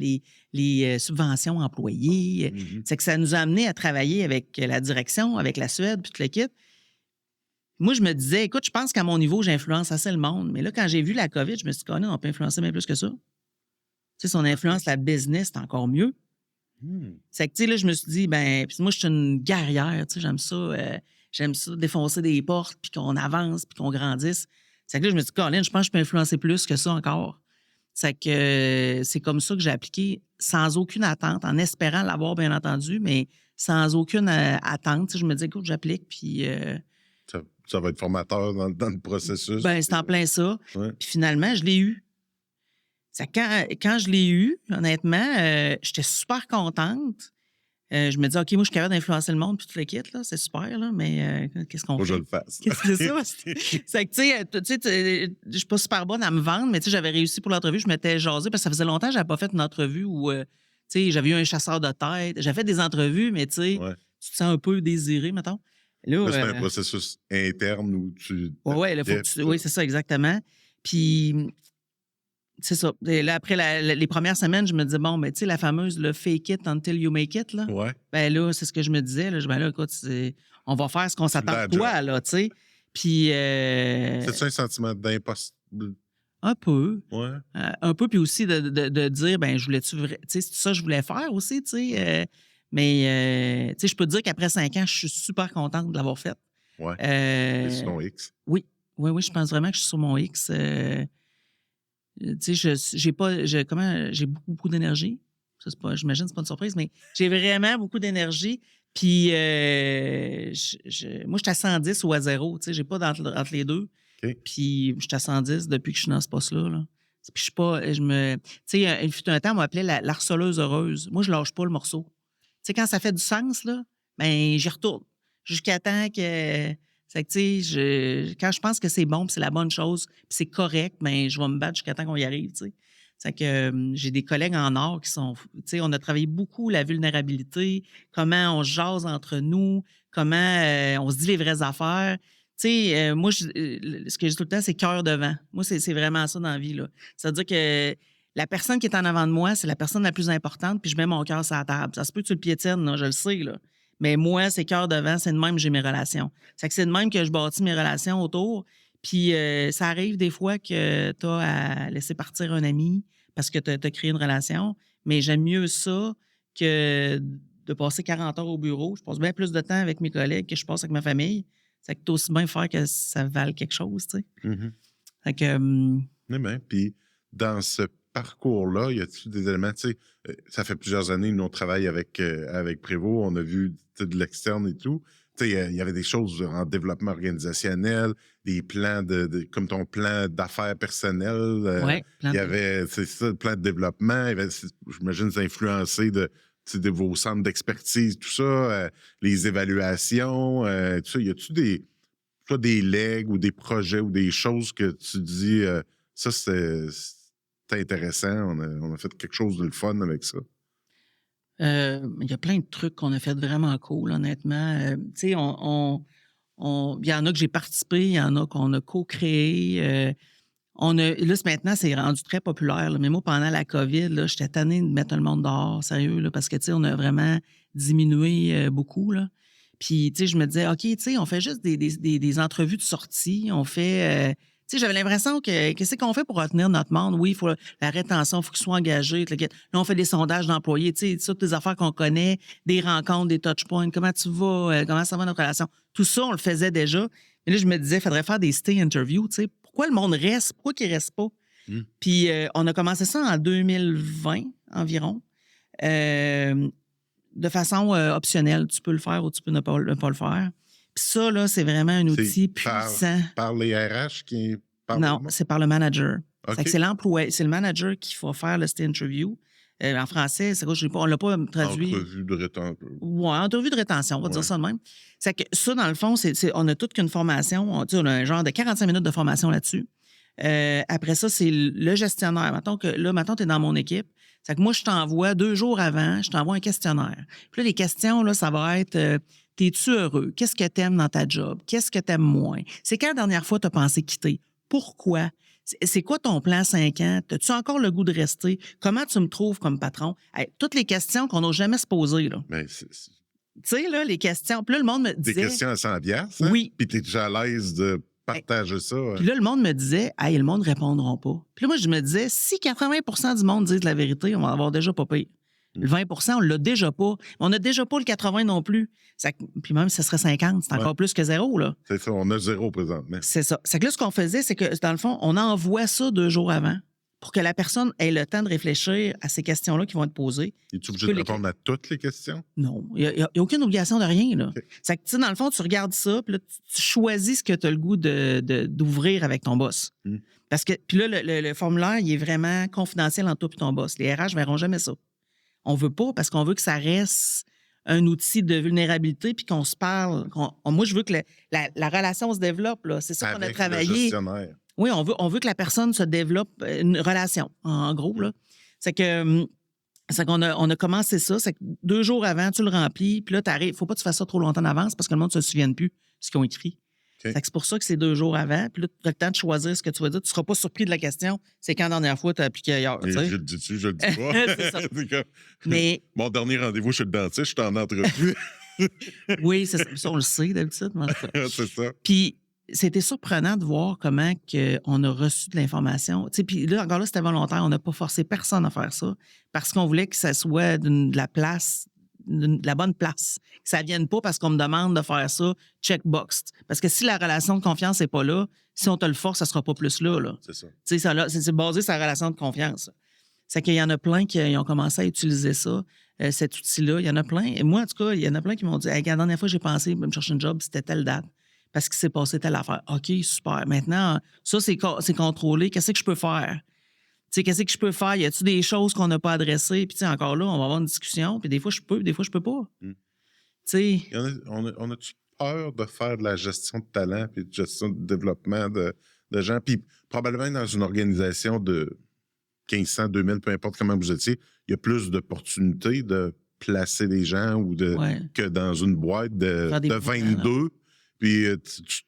les subventions employées. Mhm. C'est que ça nous a amené à travailler avec la direction, avec la Suède, puis toute l'équipe. Moi, je me disais, écoute, je pense qu'à mon niveau, j'influence assez le monde. Mais là, quand j'ai vu la COVID, je me suis dit, on peut influencer bien plus que ça. Tu sais, si on influence la business, c'est encore mieux. C'est que, tu sais, là, je me suis dit, ben, puis moi, je suis une guerrière, tu sais, j'aime ça, défoncer des portes, puis qu'on avance, puis qu'on grandisse. C'est que là, je me suis dit, Colin, je pense que je peux influencer plus que ça encore. C'est que c'est comme ça que j'ai appliqué, sans aucune attente, en espérant l'avoir, bien entendu, mais sans aucune attente. Tu sais, je me dis, écoute, j'applique, puis. Ça va être formateur dans le processus. Ben, c'est en plein ça. Ouais. Puis finalement, je l'ai eu. C'est quand je l'ai eu, honnêtement, j'étais super contente. Je me dis, OK, moi, je suis capable d'influencer le monde, puis tout le kit, là, c'est super, là, mais qu'est-ce qu'on Faut que je fait? le fasse. Qu'est-ce que c'est ça? C'est que, tu sais, je suis pas super bonne à me vendre, mais tu sais, j'avais réussi pour l'entrevue, je m'étais jasée, parce que ça faisait longtemps que j'avais pas fait une entrevue où, tu sais, j'avais eu un chasseur de tête. J'avais fait des entrevues, mais tu sais, Ouais. tu te sens un peu désiré, mettons. Là, C'est un processus interne où tu. ouais, là, faut que oui, c'est ça, exactement. Puis, c'est ça. Et là, après les premières semaines, je me disais, bon, ben, tu sais, la fameuse le fake it until you make it, là. Ouais. Ben là, c'est ce que je me disais. Là, ben là, écoute, on va faire ce qu'on s'attend de toi, là, tu sais. Puis. C'est-tu un sentiment d'imposture? Un peu. Ouais. Un peu, puis aussi de dire, ben, je voulais-tu. Tu sais, c'est ça que je voulais faire aussi, tu sais. Mais, tu sais, je peux te dire qu'après 5 ans, je suis super contente de l'avoir fait. Ouais. C'est sur ton X. Oui. Oui, je pense vraiment que je suis sur mon X. Tu sais, j'ai beaucoup, beaucoup d'énergie. Ça, j'imagine que c'est pas une surprise, mais j'ai vraiment beaucoup d'énergie. Puis, moi, je suis à 110 ou à 0. Tu sais, j'ai pas entre les deux. OK. Puis, je suis à 110 depuis que je suis dans ce poste-là. Là. Puis, je suis pas. Tu sais, il fut un temps, on m'appelait l'harceleuse heureuse. Moi, je lâche pas le morceau. Tu sais, quand ça fait du sens, là, ben, j'y retourne. Jusqu'à temps que. C'est que, tu sais, quand je pense que c'est bon, puis c'est la bonne chose, puis c'est correct, ben, je vais me battre jusqu'à temps qu'on y arrive, tu sais. C'est que j'ai des collègues en or qui sont, tu sais, on a travaillé beaucoup la vulnérabilité, comment on se jase entre nous, comment on se dit les vraies affaires. Tu sais, moi, ce que je dis tout le temps, c'est cœur devant. Moi, c'est vraiment ça dans la vie, là. C'est-à-dire que la personne qui est en avant de moi, c'est la personne la plus importante, puis je mets mon cœur sur la table. Ça se peut que tu le piétines, là, je le sais, là. Mais moi, c'est cœur devant, c'est de même que j'ai mes relations. C'est que c'est de même que je bâtis mes relations autour. Puis ça arrive des fois que tu as à laisser partir un ami parce que tu as créé une relation. Mais j'aime mieux ça que de passer 40 heures au bureau. Je passe bien plus de temps avec mes collègues que je passe avec ma famille. C'est que tu aussi bien faire que ça vale quelque chose, tu sais. Mm-hmm. Fait que... Eh bien, puis dans ce parcours-là, y a-t-il des éléments, tu sais, ça fait plusieurs années, nous, on travaille avec Prévost, on a vu de l'externe et tout. Tu sais, il y avait des choses en développement organisationnel, des plans comme ton plan d'affaires personnelles. Ouais, il y avait, c'est ça, le plan de développement. J'imagine, ça a influencé de vos centres d'expertise, tout ça, les évaluations, tout ça. Y a-tu des legs ou des projets ou des choses que tu dis, ça, intéressant. On a fait quelque chose de le fun avec ça. Il y a plein de trucs qu'on a fait vraiment cool, honnêtement. Tu sais, il y en a que j'ai participé, il y en a qu'on a co-créé. Là, maintenant, c'est rendu très populaire. Là. Mais moi, pendant la COVID, là, j'étais tannée de mettre le monde dehors, sérieux, là, parce que, tu sais, on a vraiment diminué beaucoup, là. Puis, tu sais, je me disais, OK, tu sais, on fait juste des entrevues de sortie. On fait... tu sais, j'avais l'impression que qu'est-ce qu'on fait pour retenir notre monde? Oui, il faut la rétention, il faut qu'ils soient engagés. Là, on fait des sondages d'employés, tu sais, toutes les affaires qu'on connaît, des rencontres, des touchpoints, comment tu vas, comment ça va notre relation. Tout ça, on le faisait déjà. Et là, je me disais, il faudrait faire des stay interviews, tu sais. Pourquoi le monde reste? Pourquoi qu'il ne reste pas? Puis, on a commencé ça en 2020 environ. De façon optionnelle. Tu peux le faire ou tu peux ne pas le faire. Puis ça, là, c'est vraiment un outil puissant. Par les RH qui parlent? Non, c'est par le manager. Okay. C'est l'employé, c'est le manager qui va faire le stay interview. En français, on ne l'a pas traduit. Entrevue de rétention. Oui, entrevue de rétention, on va dire ça de même. C'est que ça, dans le fond, on a toute qu'une formation. On a un genre de 45 minutes de formation là-dessus. Après ça, c'est le gestionnaire. Mettons tu es dans mon équipe. C'est que moi, je t'envoie 2 jours avant, je t'envoie un questionnaire. Puis là, les questions, là, ça va être t'es-tu heureux? Qu'est-ce que t'aimes dans ta job? Qu'est-ce que t'aimes moins? C'est quand la dernière fois t'as pensé quitter? Pourquoi? C'est quoi ton plan 5 ans? As-tu encore le goût de rester? Comment tu me trouves comme patron? Hey, toutes les questions qu'on n'a jamais se poser, là. Mais tu sais, là, les questions. Puis là, le monde me disait... Des questions à 100 piastres, hein? Oui. Puis t'es déjà à l'aise de partager ça. Puis là, le monde me disait, hey, le monde ne répondra pas. Puis là, moi, je me disais, si 80 du monde disent la vérité, on va avoir déjà pas pire. Le 20 on l'a déjà pas. On n'a déjà pas le 80 non plus. Puis même si ce serait 50, c'est encore plus que zéro, là. C'est ça, on a 0 présentement. C'est ça. C'est que là, ce qu'on faisait, c'est que, dans le fond, on envoie ça 2 jours avant pour que la personne ait le temps de réfléchir à ces questions-là qui vont être posées. Es-tu obligé de répondre à toutes les questions? Non. Il n'y a aucune obligation de rien, là. Okay. C'est que, tu sais, dans le fond, tu regardes ça, puis là, tu choisis ce que tu as le goût d'ouvrir avec ton boss. Parce que, puis là, le formulaire, il est vraiment confidentiel entre toi et ton boss. Les RH ne verront jamais ça. On veut pas parce qu'on veut que ça reste un outil de vulnérabilité puis qu'on se parle. Moi, je veux que la relation se développe. Là. C'est ça qu'on a travaillé. Le gestionnaire. Oui, on veut que la personne se développe une relation, en gros. Là. C'est qu'on a commencé ça. C'est que 2 jours avant, tu le remplis, puis là, tu arrives. Il ne faut pas que tu fasses ça trop longtemps d'avance parce que le monde ne se souvienne plus de ce qu'ils ont écrit. Okay. C'est pour ça que c'est 2 jours avant. Puis là, tu as le temps de choisir ce que tu vas dire. Tu ne seras pas surpris de la question. C'est quand la dernière fois tu as appliqué ailleurs. Je le dis-tu, je le dis pas. C'est ça. Comme... Mais... Mon dernier rendez-vous chez le dentiste, je suis en entrevue. Oui, c'est ça. On le sait d'habitude. C'est ça. Puis c'était surprenant de voir comment on a reçu de l'information. Puis là, encore là, c'était volontaire. On n'a pas forcé personne à faire ça parce qu'on voulait que ça soit de la place, de la bonne place. Que ça ne vienne pas parce qu'on me demande de faire ça checkbox. Parce que si la relation de confiance n'est pas là, si on te le force, ça ne sera pas plus là. C'est ça. C'est basé sur la relation de confiance. C'est qu'il y en a plein qui ont commencé à utiliser ça, cet outil-là. Il y en a plein. Et moi, en tout cas, il y en a plein qui m'ont dit hey, la dernière fois, j'ai pensé me chercher un job, c'était telle date. Parce qu'il s'est passé telle affaire. OK, super. Maintenant, ça, c'est contrôlé. Qu'est-ce que je peux faire? Qu'est-ce que je peux faire? Y a-t-il des choses qu'on n'a pas adressées? Puis, encore là, on va avoir une discussion. Puis, des fois, je peux, des fois, je peux pas. On a-tu peur de faire de la gestion de talent puis de gestion de développement de gens? Puis, probablement, dans une organisation de 1500, 2000, peu importe comment vous étiez, il y a plus d'opportunités de placer des gens ou que dans une boîte de 22. Puis,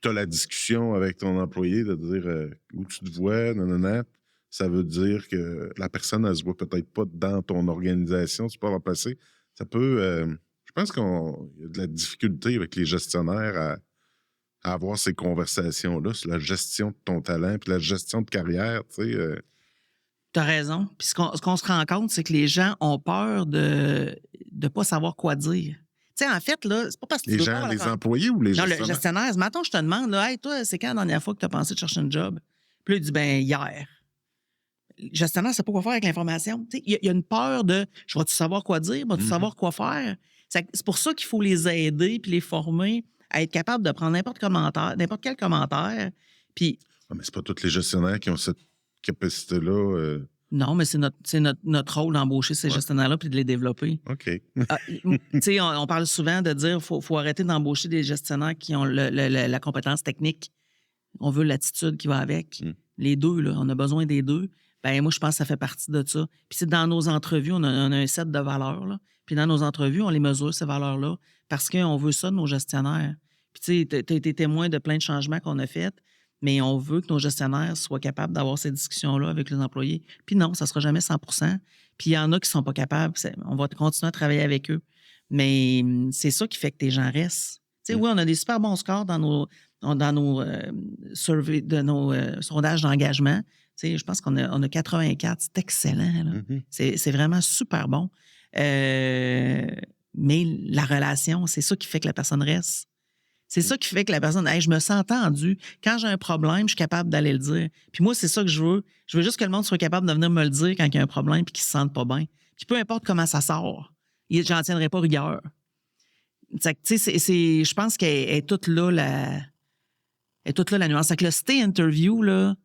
tu as la discussion avec ton employé de dire où tu te vois, nanana. Ça veut dire que la personne, elle se voit peut-être pas dans ton organisation, tu peux la placer. Ça peut... je pense qu'il y a de la difficulté avec les gestionnaires à avoir ces conversations-là sur la gestion de ton talent puis la gestion de carrière, tu sais. T'as raison. Puis ce qu'on se rend compte, c'est que les gens ont peur de ne pas savoir quoi dire. Tu sais, en fait, là, c'est pas parce que les gens, les employés ou les gestionnaires? Non, le gestionnaire. Mettons, je te demande, là, hey, toi, c'est quand la dernière fois que tu as pensé de chercher un job? Puis là, il dit, ben hier. Le gestionnaire ne sait pas quoi faire avec l'information. Il y a une peur de, je vais-tu savoir quoi dire? Vas-tu savoir quoi faire? C'est pour ça qu'il faut les aider puis les former à être capables de prendre n'importe quel commentaire. Puis... mais c'est pas tous les gestionnaires qui ont cette capacité-là. Non, mais c'est notre rôle d'embaucher ces gestionnaires-là puis de les développer. OK. On parle souvent de dire qu'il faut arrêter d'embaucher des gestionnaires qui ont la compétence technique. On veut l'attitude qui va avec. Les deux, là, on a besoin des deux. Ben moi, je pense que ça fait partie de ça. Puis c'est dans nos entrevues, on a un set de valeurs, là. Puis dans nos entrevues, on les mesure, ces valeurs-là, parce qu'on veut ça de nos gestionnaires. Puis tu sais, tu as été témoin de plein de changements qu'on a faits, mais on veut que nos gestionnaires soient capables d'avoir ces discussions-là avec les employés. Puis non, ça ne sera jamais 100 Puis il y en a qui ne sont pas capables. On va continuer à travailler avec eux. Mais c'est ça qui fait que les gens restent. Tu sais, oui, on a des super bons scores dans nos surveys, de nos sondages d'engagement. Tu sais, je pense qu'on a 84. C'est excellent. Là. C'est vraiment super bon. Mais la relation, c'est ça qui fait que la personne reste. C'est ça qui fait que la personne, hey, je me sens entendue. Quand j'ai un problème, je suis capable d'aller le dire. Puis moi, c'est ça que je veux. Je veux juste que le monde soit capable de venir me le dire quand il y a un problème et qu'il se sente pas bien. Puis peu importe comment ça sort, j'en tiendrai pas rigueur. Tu sais, je pense qu'elle est toute là, la nuance. C'est que le stay interview, là,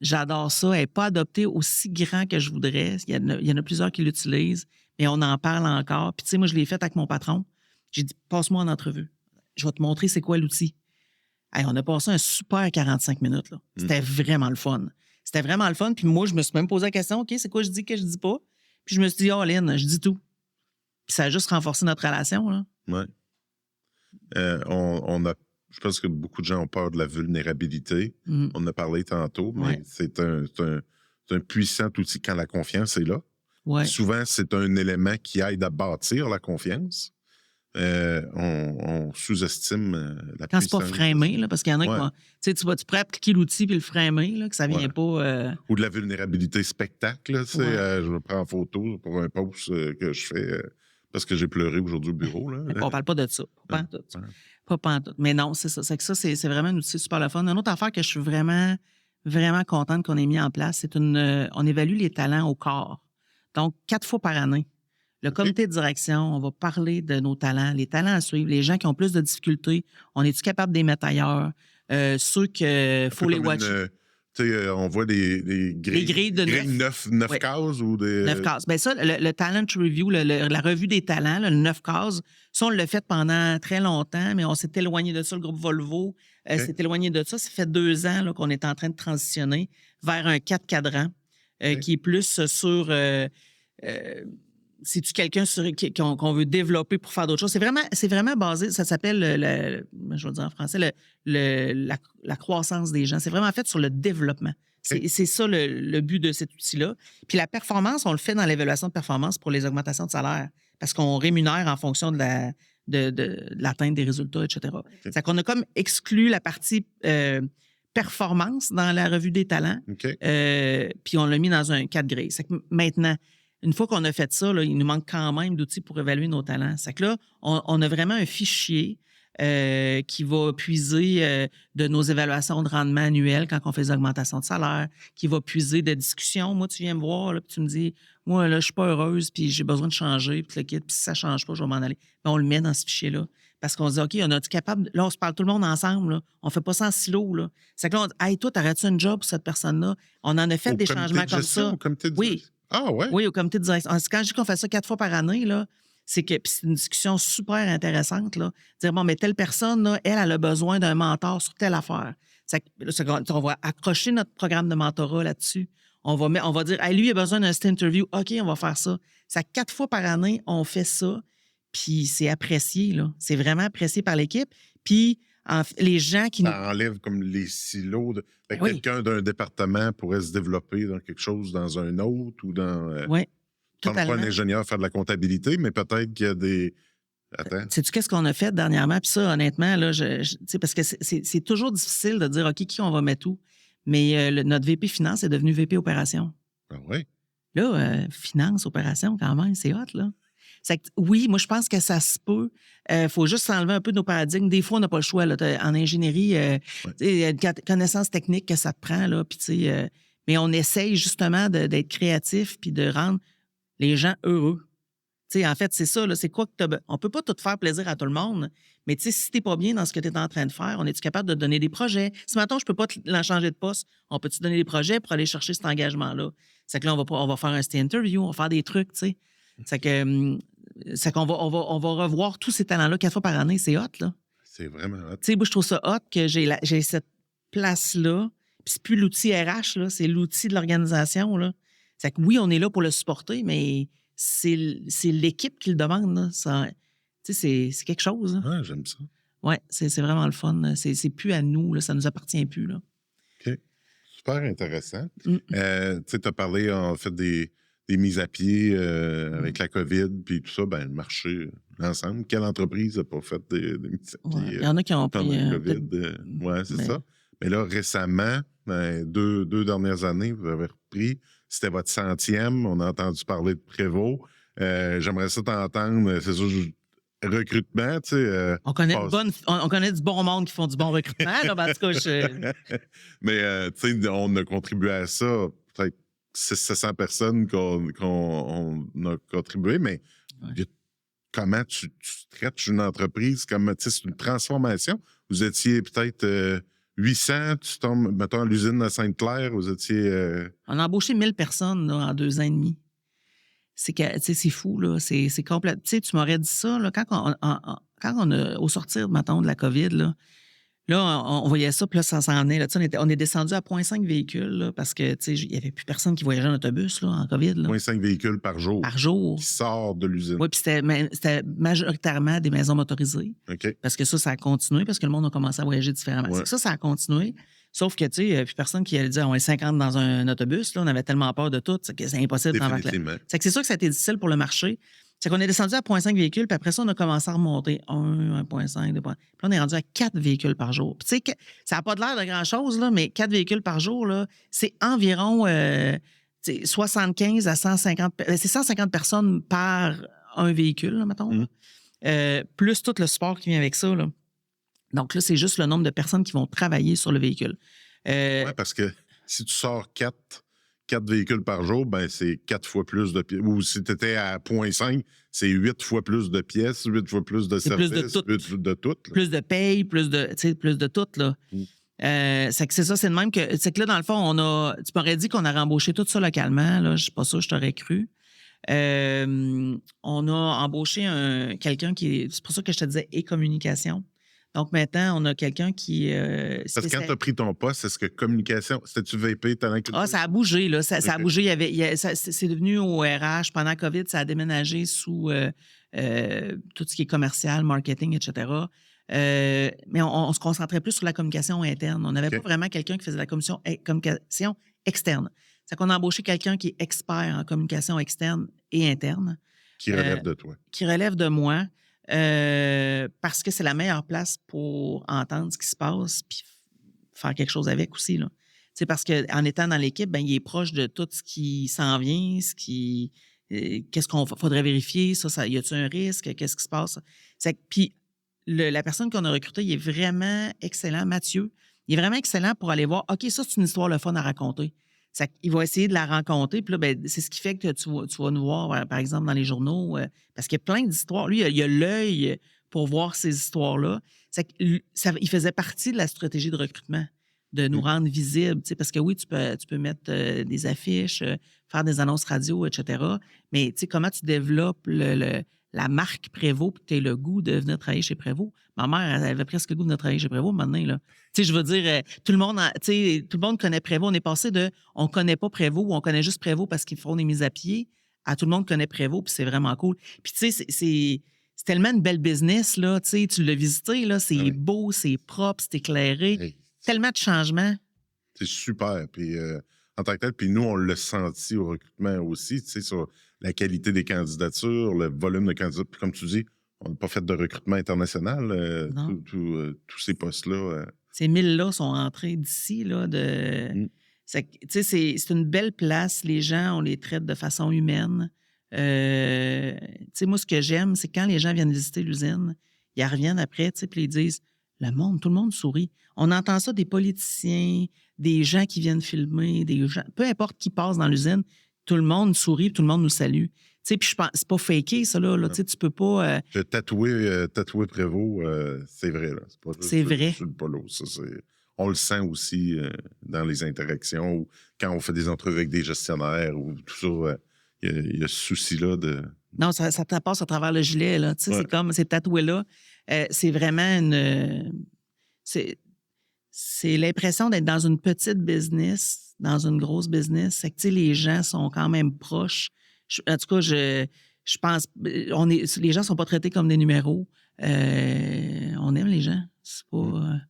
j'adore ça. Elle n'est pas adoptée aussi grand que je voudrais. Il y en a plusieurs qui l'utilisent, mais on en parle encore. Puis tu sais, moi, je l'ai fait avec mon patron. J'ai dit, passe-moi en entrevue. Je vais te montrer c'est quoi l'outil. Hey, on a passé un super 45 minutes. Là. C'était vraiment le fun. C'était vraiment le fun. Puis moi, je me suis même posé la question, OK, c'est quoi je dis que je dis pas? Puis je me suis dit, oh, Lynn, je dis tout. Puis ça a juste renforcé notre relation. Là. Oui. Je pense que beaucoup de gens ont peur de la vulnérabilité. On en a parlé tantôt, mais c'est un puissant outil quand la confiance est là. Ouais. Souvent, c'est un élément qui aide à bâtir la confiance. On sous-estime la quand puissance. c'est pas framé, là, parce qu'il y en a qui vont. Tu pourrais appliquer l'outil puis le framer, là, que ça vient pas. Ou de la vulnérabilité spectacle. Là, je me prends en photo pour un post que je fais parce que j'ai pleuré aujourd'hui au bureau. Là. On parle pas de ça. Pas en tout. Pas en tout. Mais non, c'est ça. C'est que ça, c'est vraiment un outil super le fun. Une autre affaire que je suis vraiment, vraiment contente qu'on ait mis en place, c'est on évalue les talents au corps. Donc, 4 fois par année. Le comité de direction, on va parler de nos talents, les talents à suivre, les gens qui ont plus de difficultés, on est-tu capable de les mettre ailleurs? Ceux qu'il faut les watcher. On voit des grilles de 9 cases ou des... 9 cases. Bien ça, le Talent Review, la revue des talents, le 9 cases, ça, on l'a fait pendant très longtemps, mais on s'est éloigné de ça. Le groupe Volvo s'est éloigné de ça. Ça fait 2 ans là, qu'on est en train de transitionner vers un 4 cadrans qui est plus sur... c'est-tu quelqu'un qu'on veut développer pour faire d'autres choses? C'est vraiment basé, ça s'appelle, je vais dire en français, la croissance des gens. C'est vraiment fait sur le développement. C'est ça le but de cet outil-là. Puis la performance, on le fait dans l'évaluation de performance pour les augmentations de salaire parce qu'on rémunère en fonction de l'atteinte des résultats, etc. C'est qu'on a comme exclu la partie performance dans la revue des talents, puis on l'a mis dans un 4 grilles. C'est que maintenant, une fois qu'on a fait ça, là, il nous manque quand même d'outils pour évaluer nos talents. C'est que là, on a vraiment un fichier qui va puiser de nos évaluations de rendement annuelles quand on fait des augmentations de salaire, qui va puiser de discussions. Moi, tu viens me voir, là, puis tu me dis, moi, là, je suis pas heureuse, puis j'ai besoin de changer, puis le kit, puis si ça change pas, je vais m'en aller. Puis on le met dans ce fichier-là. Parce qu'on se dit, OK, on a-tu capable... Là, on se parle tout le monde ensemble, là. On fait pas ça en silo, là. C'est que là, on dit, hey, toi, t'aurais-tu un job pour cette personne-là? On en a fait des changements comme ça. Oui. Ah ouais? Oui, au comité de direction. Quand je dis qu'on fait ça 4 fois par année, là, c'est une discussion super intéressante. Là. Dire, bon, mais telle personne, là, elle a besoin d'un mentor sur telle affaire. On va accrocher notre programme de mentorat là-dessus. On va dire, hey, lui, il a besoin d'un stay interview. OK, on va faire ça. Ça 4 fois par année, on fait ça. Puis c'est apprécié, là. C'est vraiment apprécié par l'équipe. Puis les gens qui... Ça enlève comme les silos. Quelqu'un d'un département pourrait se développer dans quelque chose dans un autre ou dans... Oui, totalement. Pas un ingénieur faire de la comptabilité, mais peut-être qu'il y a des... Attends. Sais-tu qu'est-ce qu'on a fait dernièrement? Puis ça, honnêtement, là, parce que c'est toujours difficile de dire, OK, qui on va mettre où? Mais notre VP Finance est devenu VP Opération. Ah oui? Là, Finance, Opération, quand même, c'est hot, là. Oui, moi, je pense que ça se peut. Il faut juste s'enlever un peu de nos paradigmes. Des fois, on n'a pas le choix. Là. En ingénierie, il y a une connaissance technique que ça te prend. Là, mais on essaye justement d'être créatif puis de rendre les gens heureux. En fait, c'est ça. Là, c'est quoi que on ne peut pas tout faire plaisir à tout le monde, mais si tu n'es pas bien dans ce que tu es en train de faire, on est-tu capable de te donner des projets? Si maintenant, je ne peux pas l'en changer de poste, on peut-tu donner des projets pour aller chercher cet engagement-là? C'est que là, on va faire un stay interview, on va faire des trucs, tu sais. C'est qu'on on va revoir tous ces talents-là 4 fois par année. C'est hot, là. C'est vraiment hot. Tu sais, moi, je trouve ça hot que j'ai cette place-là. c'est plus l'outil RH, là, c'est l'outil de l'organisation, là. C'est que oui, on est là pour le supporter, mais c'est l'équipe qui le demande, là. Ça, tu sais, c'est quelque chose, là. Ouais, j'aime ça. Ouais, c'est vraiment le fun. C'est plus à nous, là, ça nous appartient plus, là. OK. Super intéressant. Mm. Tu sais, tu as parlé, en fait, des mises à pied avec la COVID, puis tout ça, ben le marché, l'ensemble. Quelle entreprise n'a pas fait des mises à Ouais. pied Il y en a qui ont pendant pris la COVID? Ouais, c'est mais- ça. Mais là, récemment, deux dernières années, vous avez repris. C'était votre 100e. On a entendu parler de Prévost. J'aimerais ça t'entendre. C'est sûr, recrutement, tu sais. On connaît, passe- on connaît du bon monde qui font du bon recrutement. Là, ben, en tout cas, Mais, tu sais, on a contribué à ça. Peut-être 600 personnes qu'on a contribué, mais Ouais. comment tu traites une entreprise? Comme, tu sais, c'est une transformation. Vous étiez peut-être 800, tu tombes, mettons, à l'usine de Sainte-Claire, vous étiez... on a embauché 1000 personnes là, en 2 ans et demi. C'est fou, là. C'est complet. Tu sais, tu m'aurais dit ça, là, quand on a, au sortir, mettons, de la COVID, là, on voyait ça, puis là, ça s'en est. Là, on est descendu à 0,5 véhicules, là, parce que, tu sais, il n'y avait plus personne qui voyageait en autobus, là, en COVID, là, 0,5 véhicules par jour par jour. qui sortent de l'usine. Oui, puis c'était majoritairement des maisons motorisées. OK. Parce que ça a continué, parce que le monde a commencé à voyager différemment. Ouais. C'est que ça a continué. Sauf que, tu sais, il n'y a plus personne qui allait dire on est 50 dans un autobus. Là, on avait tellement peur de tout, c'est que c'est impossible d'en Définitivement. C'est sûr que ça a été difficile pour le marché. C'est qu'on est descendu à 0,5 véhicules, puis après ça, on a commencé à remonter 1,5, 2. Puis là, on est rendu à 4 véhicules par jour. Puis, tu sais, ça n'a pas de l'air de grand-chose, là, mais 4 véhicules par jour, là, c'est environ 75 à 150. C'est 150 personnes par un véhicule, là, mettons. Là. Plus tout le support qui vient avec ça. Là. Donc là, c'est juste le nombre de personnes qui vont travailler sur le véhicule. Oui, parce que si tu sors 4 véhicules par jour, ben c'est 4 fois plus de pièces. Ou si tu étais à 0,5, c'est 8 fois plus de pièces, 8 fois plus de services, plus de tout. 8 de tout. Là. Plus de paye, plus de tout. Là. C'est ça, c'est de même que. C'est que là, dans le fond, tu m'aurais dit qu'on a rembauché tout ça localement. Là, je ne suis pas sûre, je t'aurais cru. On a embauché quelqu'un qui. C'est pour ça que je te disais e-communication. Donc maintenant, on a quelqu'un qui. Parce que quand tu as pris ton poste, est-ce que communication, c'était-tu VP, talent culture? Ah, ça a bougé, là. Ça a bougé. C'est devenu au RH. Pendant la COVID, ça a déménagé sous tout ce qui est commercial, marketing, etc. Mais on se concentrait plus sur la communication interne. On n'avait pas vraiment quelqu'un qui faisait la communication externe. C'est qu'on a embauché quelqu'un qui est expert en communication externe et interne. Qui relève de toi. Qui relève de moi. Parce que c'est la meilleure place pour entendre ce qui se passe puis faire quelque chose avec aussi. Là. C'est parce qu'en étant dans l'équipe, ben, il est proche de tout ce qui s'en vient, qu'est-ce qu'on faudrait vérifier, y a-t-il un risque, qu'est-ce qui se passe. Puis la personne qu'on a recrutée, il est vraiment excellent, Mathieu. Il est vraiment excellent pour aller voir, OK, ça, c'est une histoire le fun à raconter. Il va essayer de la rencontrer. Puis là, ben, c'est ce qui fait que tu vas nous voir, par exemple, dans les journaux. Parce qu'il y a plein d'histoires. Lui, il a l'œil pour voir ces histoires-là. Il faisait partie de la stratégie de recrutement, de nous rendre visibles. Parce que oui, tu peux mettre des affiches, faire des annonces radio, etc. Mais comment tu développes la marque Prévost puis que tu aies le goût de venir travailler chez Prévost. Ma mère, elle avait presque le goût de venir travailler chez Prévost maintenant. Là. Je veux dire, tout le monde connaît Prévost. On est passé de on connaît pas Prévost ou on connaît juste Prévost parce qu'ils font des mises à pied à tout le monde connaît Prévost puis c'est vraiment cool. Puis tu sais, c'est tellement une belle business, là. Tu l'as visité, là. C'est beau, c'est propre, c'est éclairé. Hey. Tellement de changements. C'est super. Puis en tant que tel, puis nous, on l'a senti au recrutement aussi, tu sais, sur la qualité des candidatures, le volume de candidatures. Puis comme tu dis, on n'a pas fait de recrutement international, tous ces postes-là. Ces 1000-là sont entrés d'ici, là, c'est une belle place. Les gens, on les traite de façon humaine. Moi, ce que j'aime, c'est quand les gens viennent visiter l'usine, ils reviennent après, puis ils disent tout le monde sourit. On entend ça des politiciens, des gens qui viennent filmer, des gens, peu importe qui passe dans l'usine, tout le monde sourit, tout le monde nous salue. Puis je pense, c'est pas faké, ça, là. Tu peux pas. Tatouer Prévost, c'est vrai, là. C'est vrai. Sur le polo, ça, on le sent aussi dans les interactions ou quand on fait des entrevues avec des gestionnaires ou tout ça. Il y a ce souci-là de. Non, ça te passe à travers le gilet, là. C'est comme, c'est tatoué là. C'est vraiment une. C'est l'impression d'être dans une petite business, dans une grosse business. C'est que, tu sais, les gens sont quand même proches. En tout cas, je pense, les gens sont pas traités comme des numéros. On aime les gens. C'est pas...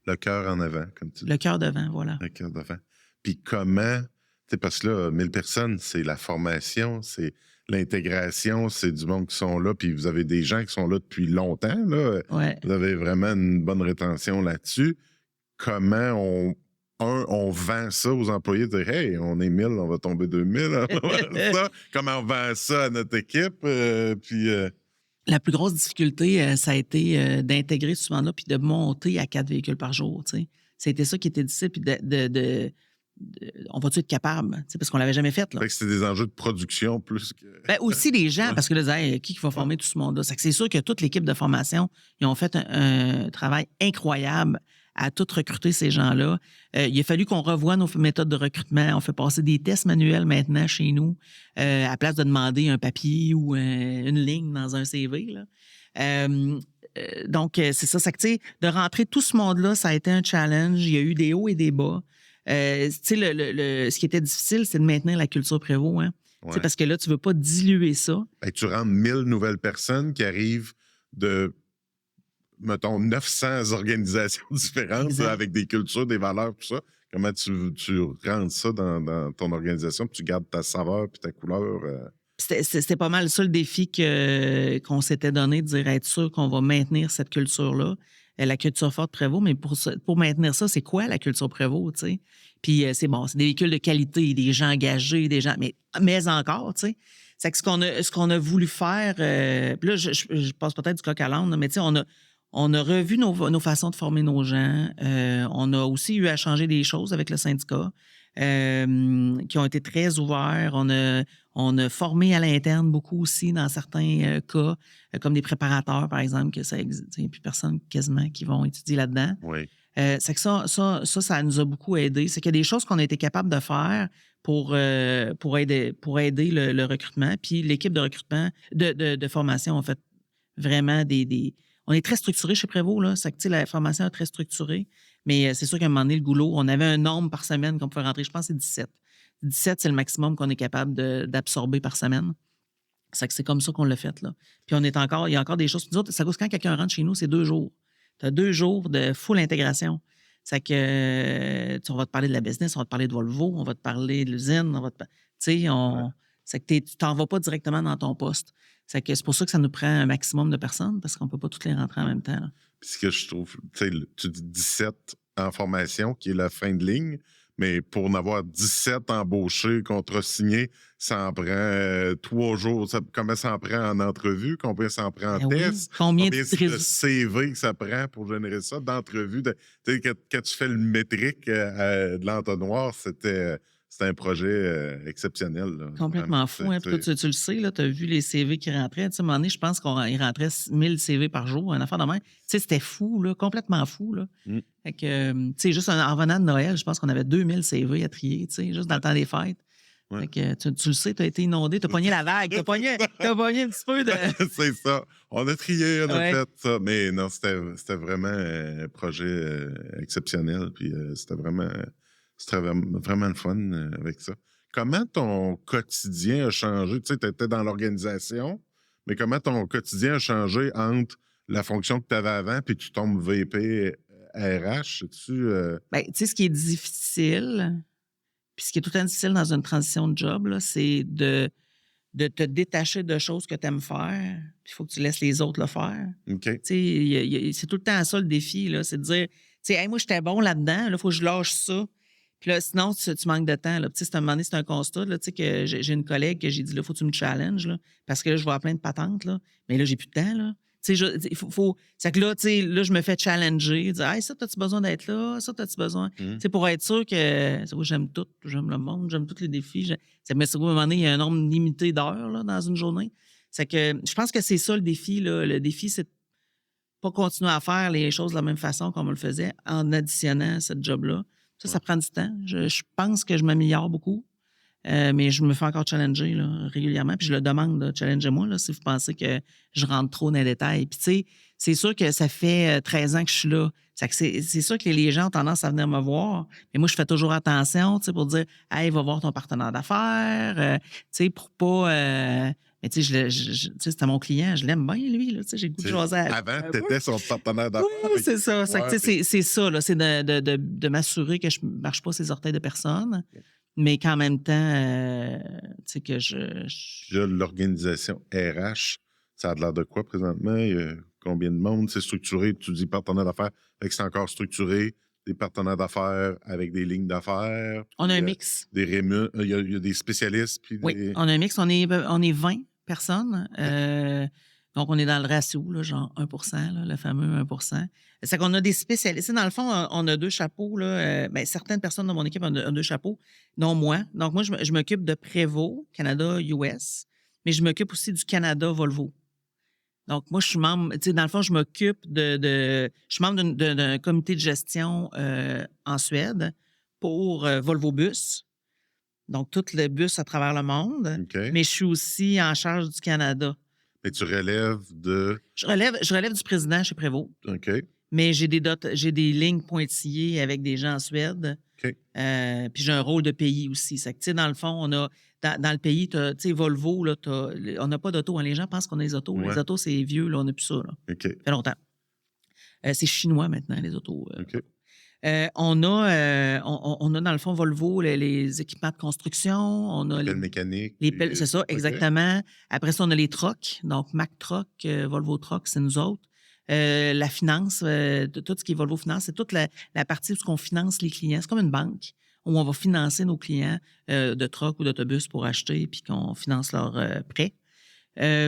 Le cœur en avant, comme tu dis. Le cœur devant, voilà. Le cœur devant. Puis comment, tu sais, parce que là, 1000 personnes, c'est la formation, c'est l'intégration, c'est du monde qui sont là, puis vous avez des gens qui sont là depuis longtemps, là. Ouais. Vous avez vraiment une bonne rétention là-dessus. Comment on vend ça aux employés, de dire, hey, on est 1000, on va tomber 2000, on va faire ça. Comment on vend ça à notre équipe? La plus grosse difficulté, ça a été d'intégrer ce mouvement-là puis de monter à 4 véhicules par jour. Tu sais. C'était ça qui était difficile. Puis on va-tu être capable? Tu sais, parce qu'on l'avait jamais fait. Là. Fait que c'était des enjeux de production plus que. Ben, aussi les gens, parce que là, hey, qui va former tout ce monde-là? C'est sûr que toute l'équipe de formation, ils ont fait un travail incroyable à tout recruter ces gens-là. Il a fallu qu'on revoie nos méthodes de recrutement. On fait passer des tests manuels maintenant chez nous, à place de demander un papier ou une ligne dans un CV. Là. Donc, c'est ça. C'est que, tu sais, de rentrer tout ce monde-là, ça a été un challenge. Il y a eu des hauts et des bas. Tu sais, ce qui était difficile, c'est de maintenir la culture Prévost. Hein? Ouais. Parce que là, tu ne veux pas diluer ça. Ben, tu rentres 1000 nouvelles personnes qui arrivent de, mettons, 900 organisations différentes là, avec des cultures, des valeurs, tout ça. Comment tu rentres ça dans ton organisation, puis tu gardes ta saveur puis ta couleur? C'était pas mal ça le défi qu'on s'était donné, de dire être sûr qu'on va maintenir cette culture-là. La culture forte Prévost, mais pour maintenir ça, c'est quoi la culture Prévost, tu sais? Puis c'est bon, c'est des véhicules de qualité, des gens engagés, des gens, mais encore, tu sais. C'est que ce qu'on a voulu faire, puis là, je passe peut-être du coq à l'âne, mais tu sais, on a revu nos façons de former nos gens. On a aussi eu à changer des choses avec le syndicat, qui ont été très ouverts. On a formé à l'interne beaucoup aussi dans certains cas, comme des préparateurs, par exemple, que ça existe. Il n'y a plus personne quasiment qui vont étudier là-dedans. Oui. C'est que ça nous a beaucoup aidé. C'est qu'il y a des choses qu'on a été capable de faire pour aider le recrutement. Puis l'équipe de recrutement, de formation, en fait, vraiment on est très structuré chez Prévost, là. C'est que, la formation est très structurée. Mais c'est sûr qu'à un moment donné, le goulot, on avait un nombre par semaine qu'on pouvait rentrer. Je pense que c'est 17. 17, c'est le maximum qu'on est capable d'absorber par semaine. C'est que c'est comme ça qu'on l'a fait, là. Puis il y a encore des choses. Nous autres, ça cause quand quelqu'un rentre chez nous, c'est 2 jours. Tu as 2 jours de full intégration. C'est que on va te parler de la business, on va te parler de Volvo, on va te parler de l'usine, c'est que tu t'en vas pas directement dans ton poste. C'est pour ça que ça nous prend un maximum de personnes, parce qu'on peut pas toutes les rentrer en même temps. Là. Puis ce que je trouve, tu dis 17 en formation, qui est la fin de ligne, mais pour en avoir 17 embauchés, contrats signés, ça en prend 3 jours. Combien ça en prend en entrevue? Combien ça en prend en test? Oui. Combien de CV que ça prend pour générer ça? D'entrevue, quand tu fais le métrique de l'entonnoir, c'était un projet exceptionnel. Là. Complètement fou. Hein? Tu le sais, tu as vu les CV qui rentraient. À un moment donné, je pense qu'il rentrait 1000 CV par jour, un affaire de même. C'était fou, là, complètement fou. Là. Fait que, juste en revenant de Noël, je pense qu'on avait 2000 CV à trier, juste dans le temps des fêtes. Ouais. Fait que, tu le sais, tu as été inondé, tu as pogné la vague, tu as pogné un petit peu de... C'est ça. On a trié, on a fait ça. Mais non, c'était vraiment un projet exceptionnel. Puis c'était vraiment le fun avec ça. Comment ton quotidien a changé? Tu sais, tu étais dans l'organisation, mais comment ton quotidien a changé entre la fonction que tu avais avant puis tu tombes VP RH? Ben, tu sais, ce qui est difficile, puis ce qui est tout le temps difficile dans une transition de job, là, c'est de te détacher de choses que tu aimes faire, puis il faut que tu laisses les autres le faire. OK. Tu sais, c'est tout le temps ça le défi, là, c'est de dire, tu sais, hey, moi, j'étais bon là-dedans, il faut que je lâche ça. Puis là, sinon, tu manques de temps. Là. À un moment donné, c'est un constat. Là, que j'ai une collègue que j'ai dit, là, faut que tu me challenges, là, parce que là, je vois plein de patentes. Là, mais là, j'ai plus de temps. Là. C'est que là, là, je me fais challenger. Dire, hey, ça, t'as-tu besoin d'être là? Ça, t'as-tu besoin? Pour être sûr que j'aime tout. J'aime le monde, j'aime tous les défis. Mais à un moment donné, il y a un nombre limité d'heures là, dans une journée. C'est que je pense que c'est ça le défi. Là. Le défi, c'est de pas continuer à faire les choses de la même façon comme on le faisait en additionnant cette job-là. Ça prend du temps. Je pense que je m'améliore beaucoup. Mais je me fais encore challenger là, régulièrement. Puis je le demande, là, challengez-moi là, si vous pensez que je rentre trop dans les détails. Puis tu sais, c'est sûr que ça fait 13 ans que je suis là. C'est sûr que les gens ont tendance à venir me voir. Mais moi, je fais toujours attention, tu sais, pour dire, hey, va voir ton partenaire d'affaires. Tu sais, pour pas. Mais tu sais, tu sais, c'était mon client, je l'aime bien, lui. Là, tu sais, j'ai le goût de jaser avec. Avant, tu étais son partenaire d'affaires. Oui, c'est ça. Ouais, C'est ça, là, c'est de m'assurer que je ne marche pas ses orteils de personne, mais qu'en même temps, tu sais, que Là, l'organisation RH, ça a l'air de quoi présentement? Il y a combien de monde? C'est structuré, tu dis partenaire d'affaires, fait que c'est encore structuré, des partenaires d'affaires avec des lignes d'affaires. On a un mix. Il y a des spécialistes. Puis Oui, on a un mix. On est 20 personnes. Donc, on est dans le ratio, là, genre 1 là, le fameux 1 C'est qu'on a des spécialistes. Dans le fond, on a 2 chapeaux. Là, ben, certaines personnes dans mon équipe ont 2 chapeaux, dont moi. Donc, moi, je m'occupe de Prévost, Canada, US, mais je m'occupe aussi du Canada Volvo. Donc, moi, je suis membre, tu sais, dans le fond, je m'occupe je suis membre d'un comité de gestion en Suède pour Volvo Bus. Donc, tous les bus à travers le monde. Okay. Mais je suis aussi en charge du Canada. Et tu relèves de... Je relève du président chez Prévost. OK. Mais j'ai des lignes pointillées avec des gens en Suède. OK. Puis j'ai un rôle de pays aussi. C'est que, tu sais, dans le fond, on a... Dans le pays, tu sais, Volvo, là, on n'a pas d'auto. Hein. Les gens pensent qu'on a des autos. Ouais. Les autos, c'est vieux, là, on n'a plus ça. Là. OK. Ça fait longtemps. C'est chinois maintenant, les autos. OK. On a, dans le fond, Volvo, les équipements de construction. On a les pelles mécaniques. C'est ça, exactement. Okay. Après ça, on a les trucks. Donc, Mack Truck, Volvo Truck, c'est nous autres. La finance, tout ce qui est Volvo Finance, c'est toute la partie où on finance les clients. C'est comme une banque où on va financer nos clients de truck ou d'autobus pour acheter puis qu'on finance leurs prêts.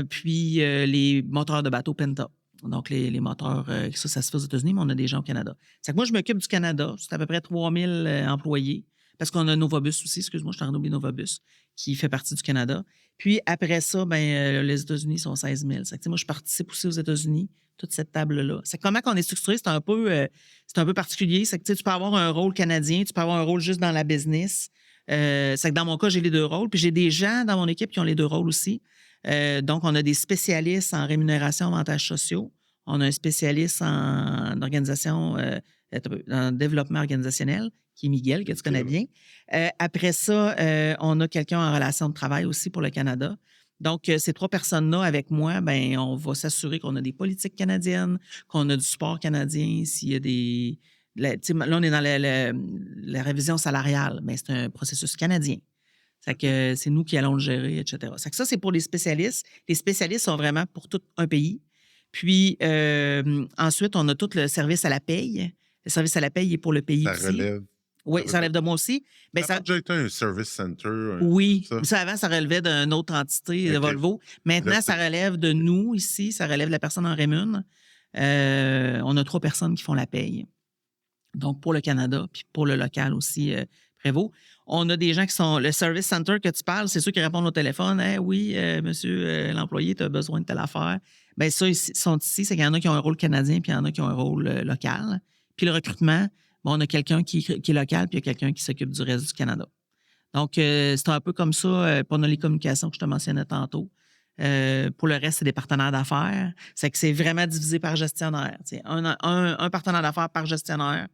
Puis, les moteurs de bateau Penta. Donc, les moteurs, ça se fait aux États-Unis, mais on a des gens au Canada. C'est que moi, je m'occupe du Canada. C'est à peu près 3000 employés. Parce qu'on a Novabus aussi, excuse-moi, je t'en ai oublié Novabus, qui fait partie du Canada. Puis après ça, les États-Unis sont 16 000. C'est que, moi, je participe aussi aux États-Unis, toute cette table-là. C'est comment qu'on est structuré, c'est un peu particulier. C'est que tu peux avoir un rôle canadien, tu peux avoir un rôle juste dans la business. C'est que dans mon cas, j'ai les 2 rôles. Puis j'ai des gens dans mon équipe qui ont les 2 rôles aussi. Donc, on a des spécialistes en rémunération, avantages sociaux. On a un spécialiste en organisation, en développement organisationnel, qui est Miguel, que tu connais bien. Après ça, on a quelqu'un en relation de travail aussi pour le Canada. Donc, ces 3 personnes-là, avec moi, on va s'assurer qu'on a des politiques canadiennes, qu'on a du support canadien, s'il y a des... Là, on est dans la révision salariale, mais c'est un processus canadien. C'est que c'est nous qui allons le gérer, etc. C'est que ça, c'est pour les spécialistes. Les spécialistes sont vraiment pour tout un pays. Puis, ensuite, on a tout le service à la paye. Le service à la paye est pour le pays ça aussi. Relève. Oui, ça relève de moi aussi. Ça a déjà été un service center. Oui. Ça, avant, ça relevait d'une autre entité de Volvo. Maintenant, ça relève de nous ici. Ça relève de la personne en rémun. On a 3 personnes qui font la paye. Donc, pour le Canada, puis pour le local aussi, Prévost. On a des gens qui sont... Le service center que tu parles, c'est ceux qui répondent au téléphone. Hey, oui, monsieur l'employé, tu as besoin de telle affaire. Bien, ça, ils sont ici. C'est qu'il y en a qui ont un rôle canadien, puis il y en a qui ont un rôle local. Puis le recrutement, on a quelqu'un qui est local, puis il y a quelqu'un qui s'occupe du reste du Canada. Donc, c'est un peu comme ça. Puis on a les communications que je te mentionnais tantôt. Pour le reste, c'est des partenaires d'affaires. C'est que c'est vraiment divisé par gestionnaire. Un partenaire d'affaires par gestionnaire.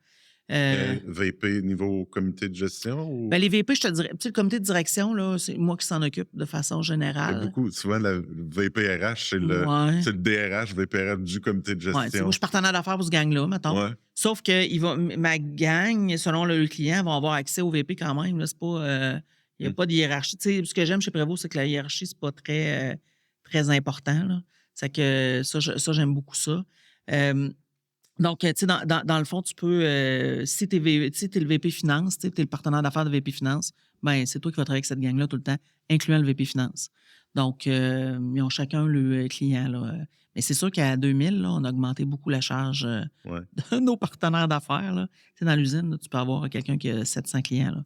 VP niveau comité de gestion? Ou... les VP, je te dirais, le comité de direction, là, c'est moi qui s'en occupe de façon générale. Il y a beaucoup, souvent, la VPRH, c'est le DRH, VPRH du comité de gestion. Moi, je suis partenaire d'affaires pour ce gang-là, mettons. Ouais. Sauf que ma gang, selon le client, va avoir accès au VP quand même. C'est pas, il n'y a pas de hiérarchie. Ce que j'aime chez Prévost, c'est que la hiérarchie, c'est pas très, très important. Là. C'est que ça, j'aime beaucoup ça. Donc, tu sais, dans le fond, tu peux, si tu es le VP Finance, tu es le partenaire d'affaires de VP Finance, c'est toi qui vas travailler avec cette gang-là tout le temps, incluant le VP Finance. Donc, ils ont chacun le client. Là. Mais c'est sûr qu'à 2000, là, on a augmenté beaucoup la charge de nos partenaires d'affaires. Là. Dans l'usine, là, tu peux avoir quelqu'un qui a 700 clients. Là.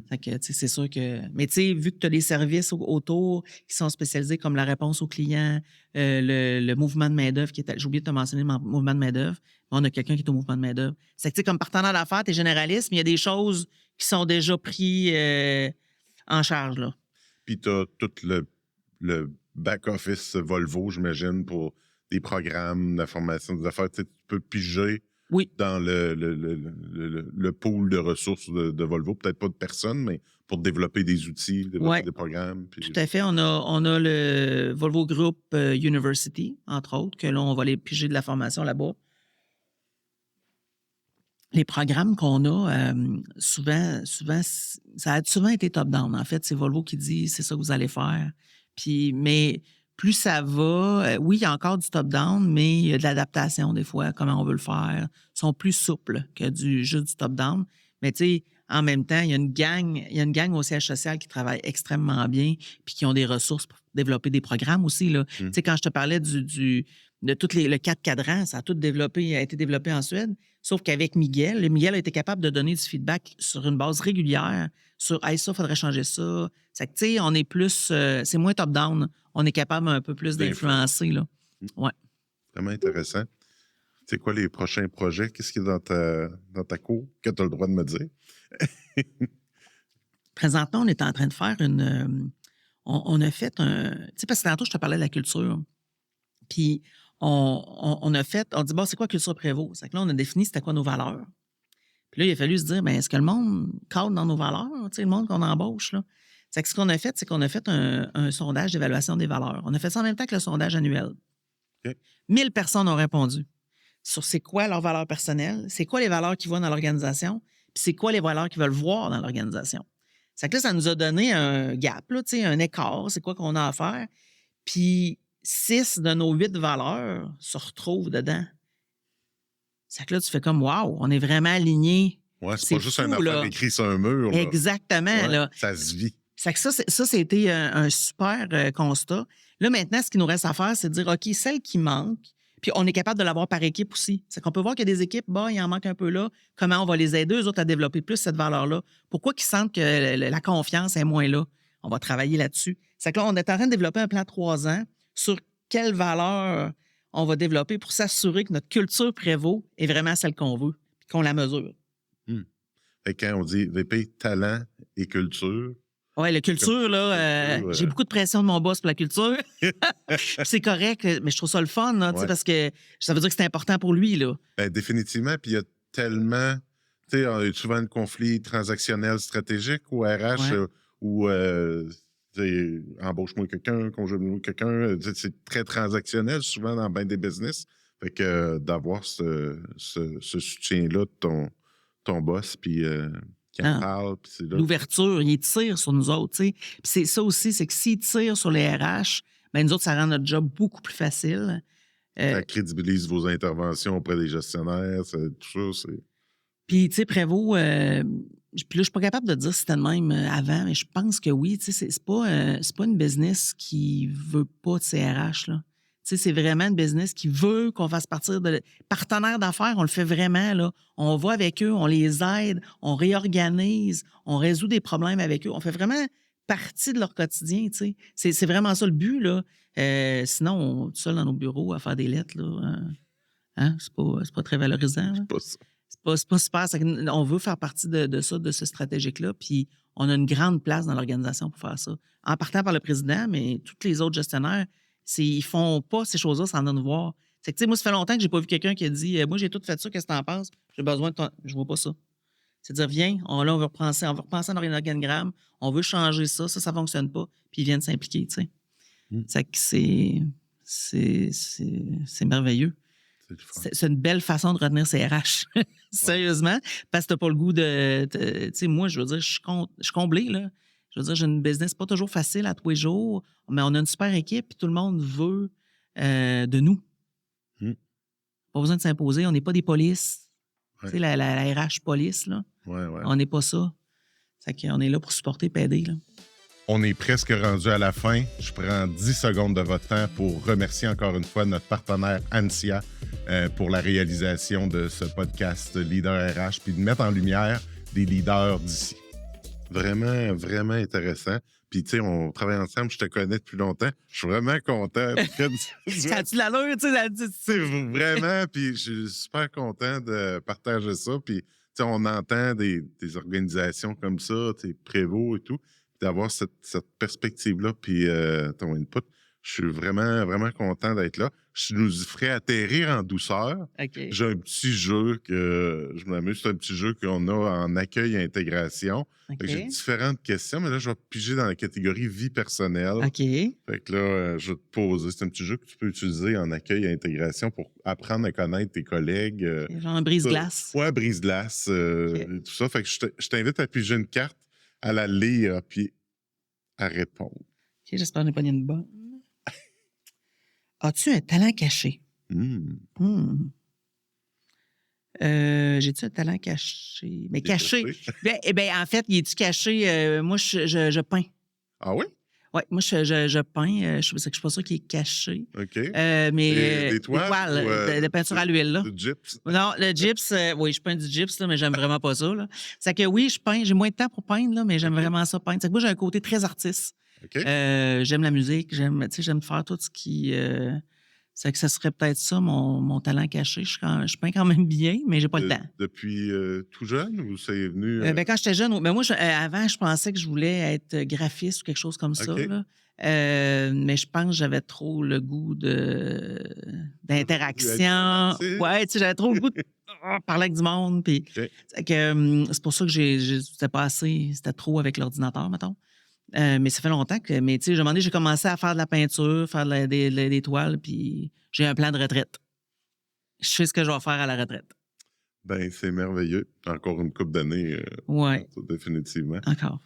Fait que, c'est sûr que... Mais tu sais, vu que tu as des services autour qui sont spécialisés comme la réponse aux clients, le mouvement de main-d'œuvre, j'ai oublié de te mentionner le mouvement de main-d'œuvre, on a quelqu'un qui est au mouvement de main-d'œuvre. C'est que, tu sais, comme partenaire d'affaires, tu es généraliste, mais il y a des choses qui sont déjà prises en charge, là. Puis tu as tout le back-office Volvo, j'imagine, pour des programmes d'information, des affaires. Tu peux piger Oui. dans le pool de ressources de Volvo. Peut-être pas de personnes, mais pour développer des outils, développer des programmes. Puis... Tout à fait. On a le Volvo Group University, entre autres, que là, on va aller piger de la formation là-bas. Les programmes qu'on a, souvent, ça a souvent été top-down. En fait, c'est Volvo qui dit c'est ça que vous allez faire. Puis, mais plus ça va, oui, il y a encore du top-down, mais il y a de l'adaptation des fois, comment on veut le faire. Ils sont plus souples que juste du top-down. Mais tu sais, en même temps, il y a une gang au siège social qui travaille extrêmement bien puis qui ont des ressources pour développer des programmes aussi, là. Tu sais, quand je te parlais de tout le 4 cadrans, ça a tout a été développé en Suède. Sauf qu'avec Miguel a été capable de donner du feedback sur une base régulière sur « Hey, ça, faudrait changer ça ». C'est que, tu sais, on est plus... c'est moins top-down. On est capable un peu plus d'influencer, là. Ouais. Vraiment intéressant. C'est quoi les prochains projets? Qu'est-ce qui est dans ta cour que tu as le droit de me dire? Présentement, on est en train de faire on a fait un... Tu sais, parce que tantôt, je te parlais de la culture. Puis, on dit, bon, c'est quoi Culture Prévost? C'est que là, on a défini c'était quoi nos valeurs. Puis là, il a fallu se dire, bien, est-ce que le monde cadre dans nos valeurs? Tu sais, le monde qu'on embauche, là. C'est que ce qu'on a fait, c'est qu'on a fait un sondage d'évaluation des valeurs. On a fait ça en même temps que le sondage annuel. Okay. 1000 personnes ont répondu sur c'est quoi leurs valeurs personnelles, c'est quoi les valeurs qu'ils voient dans l'organisation, puis c'est quoi les valeurs qu'ils veulent voir dans l'organisation. C'est que là, ça nous a donné un gap, là, un écart, c'est quoi qu'on a à faire. Puis 6 de nos 8 valeurs se retrouvent dedans. C'est que là, tu fais comme, wow, on est vraiment alignés. Ouais, c'est pas juste un affaire écrit sur un mur. Là. Exactement. Ouais, là. Ça se vit. C'est que ça, c'était un super constat. Là, maintenant, ce qu'il nous reste à faire, c'est de dire, OK, celle qui manque, puis on est capable de l'avoir par équipe aussi. C'est qu'on peut voir qu'il y a des équipes, il en manque un peu là. Comment on va les aider, eux autres, à développer plus cette valeur-là? Pourquoi qu'ils sentent que la confiance est moins là? On va travailler là-dessus. C'est que là, on est en train de développer un plan de 3 ans sur quelle valeur on va développer pour s'assurer que notre culture Prévost est vraiment celle qu'on veut, puis qu'on la mesure. Et quand on dit VP talent et culture... Oui, la culture, là, j'ai beaucoup de pression de mon boss pour la culture. C'est correct, mais je trouve ça le fun, là, parce que ça veut dire que c'est important pour lui. Là. Ben, définitivement, puis il y a tellement... Tu sais, il y a souvent un conflit transactionnel stratégique ou RH ou embauche-moi quelqu'un, congé-moi quelqu'un. C'est très transactionnel souvent dans bien des business. Fait que d'avoir ce soutien-là de ton boss, puis... L'ouverture, il tire sur nous autres. T'sais. Puis c'est ça aussi, c'est que s'il tire sur les RH, ben nous autres, ça rend notre job beaucoup plus facile. Ça crédibilise vos interventions auprès des gestionnaires, tout ça. Puis, tu sais, Prévost, puis là, je suis pas capable de dire si c'était le même avant, mais je pense que oui. Tu sais, c'est pas une business qui veut pas de CRH, là. Tu sais, c'est vraiment une business qui veut qu'on fasse partir de... Partenaires d'affaires, on le fait vraiment, là. On va avec eux, on les aide, on réorganise, on résout des problèmes avec eux. On fait vraiment partie de leur quotidien, tu sais. C'est vraiment ça le but, là. Sinon, on est tout seul dans nos bureaux à faire des lettres, là. Hein? C'est pas très valorisant. C'est pas ça. C'est pas super. On veut faire partie de ça, de ce stratégique-là, puis on a une grande place dans l'organisation pour faire ça. En partant par le président, mais tous les autres gestionnaires, ils font pas ces choses-là sans nous voir. C'est que, tu sais, moi, ça fait longtemps que j'ai pas vu quelqu'un qui a dit « Moi, j'ai tout fait ça, qu'est-ce que t'en penses? J'ai besoin de ton... » Je vois pas ça. C'est dire « Viens, on veut repenser à l'organigramme, on veut changer ça fonctionne pas. » Puis ils viennent s'impliquer, tu sais. C'est que c'est merveilleux. C'est une belle façon de retenir ses RH. Sérieusement. Parce que t'as pas le goût de... Tu sais, moi, je veux dire, je suis comblé, là. Je veux dire, j'ai une business pas toujours facile à tous les jours, mais on a une super équipe puis tout le monde veut de nous. Pas besoin de s'imposer. On n'est pas des polices. Tu sais, la RH police, là. On n'est pas ça. C'est qu'on est là pour supporter et aider, là. On est presque rendu à la fin. Je prends 10 secondes de votre temps pour remercier encore une fois notre partenaire Ansia pour la réalisation de ce podcast Leader RH puis de mettre en lumière des leaders d'ici. Vraiment, vraiment intéressant. Puis, tu sais, on travaille ensemble, je te connais depuis longtemps. Je suis vraiment content. Ça a-tu l'allure, tu sais? Vraiment, puis je suis super content de partager ça. Puis, tu sais, on entend des organisations comme ça, tu sais, Prévost et tout. d'avoir cette perspective-là, puis ton input. Je suis vraiment, vraiment content d'être là. Je nous ferai atterrir en douceur. OK. J'ai un petit jeu que je m'amuse. C'est un petit jeu qu'on a en accueil et intégration. Fait que j'ai différentes questions, mais là, je vais piger dans la catégorie vie personnelle. OK. Fait que là, je vais te poser. C'est un petit jeu que tu peux utiliser en accueil et intégration pour apprendre à connaître tes collègues. Genre un brise-glace. Ouais, brise-glace, et tout ça. Fait que je t'invite à piger une carte, à la lire, puis à répondre. OK, j'espère que je n'ai pas une bonne. As-tu un talent caché? J'ai-tu un talent caché? Mais caché. En fait, il est-tu caché? Moi, je peins. Ah oui? Oui, moi, je peins. Je ne suis pas sûre qu'il est caché. OK. Mais des toiles de peinture à l'huile, là. Du gyps? Non, le gyps, oui, je peins du gyps, là, mais j'aime vraiment pas ça. Là. C'est que oui, je peins. J'ai moins de temps pour peindre, là, mais j'aime vraiment ça peindre. C'est que moi, j'ai un côté très artiste. OK. J'aime la musique, j'aime faire tout ce qui. C'est que ça serait peut-être ça, mon talent caché. Je peins quand même bien, mais j'ai pas le temps. Depuis tout jeune ou c'est venu? Quand j'étais jeune, moi, avant, je pensais que je voulais être graphiste ou quelque chose comme ça. Là. Mais je pense que j'avais trop le goût d'interaction. Ouais, j'avais trop le goût de parler avec du monde. Puis, c'est pour ça que c'était pas assez, c'était trop avec l'ordinateur, mettons. Mais ça fait longtemps que. Mais tu sais, j'ai commencé à faire de la peinture, faire des toiles, puis j'ai un plan de retraite. Je sais ce que je vais faire à la retraite. Ben, c'est merveilleux. Encore une couple d'années. Oui. Définitivement. Encore.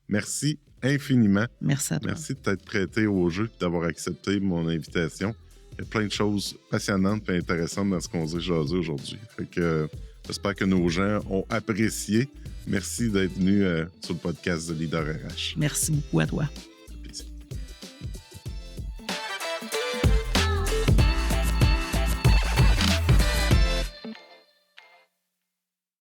Merci infiniment. Merci à toi. Merci de t'être prêté au jeu et d'avoir accepté mon invitation. Il y a plein de choses passionnantes et intéressantes dans ce qu'on s'est jasé aujourd'hui. Fait que j'espère que nos gens ont apprécié. Merci d'être venu sur le podcast de Leader RH. Merci beaucoup à toi.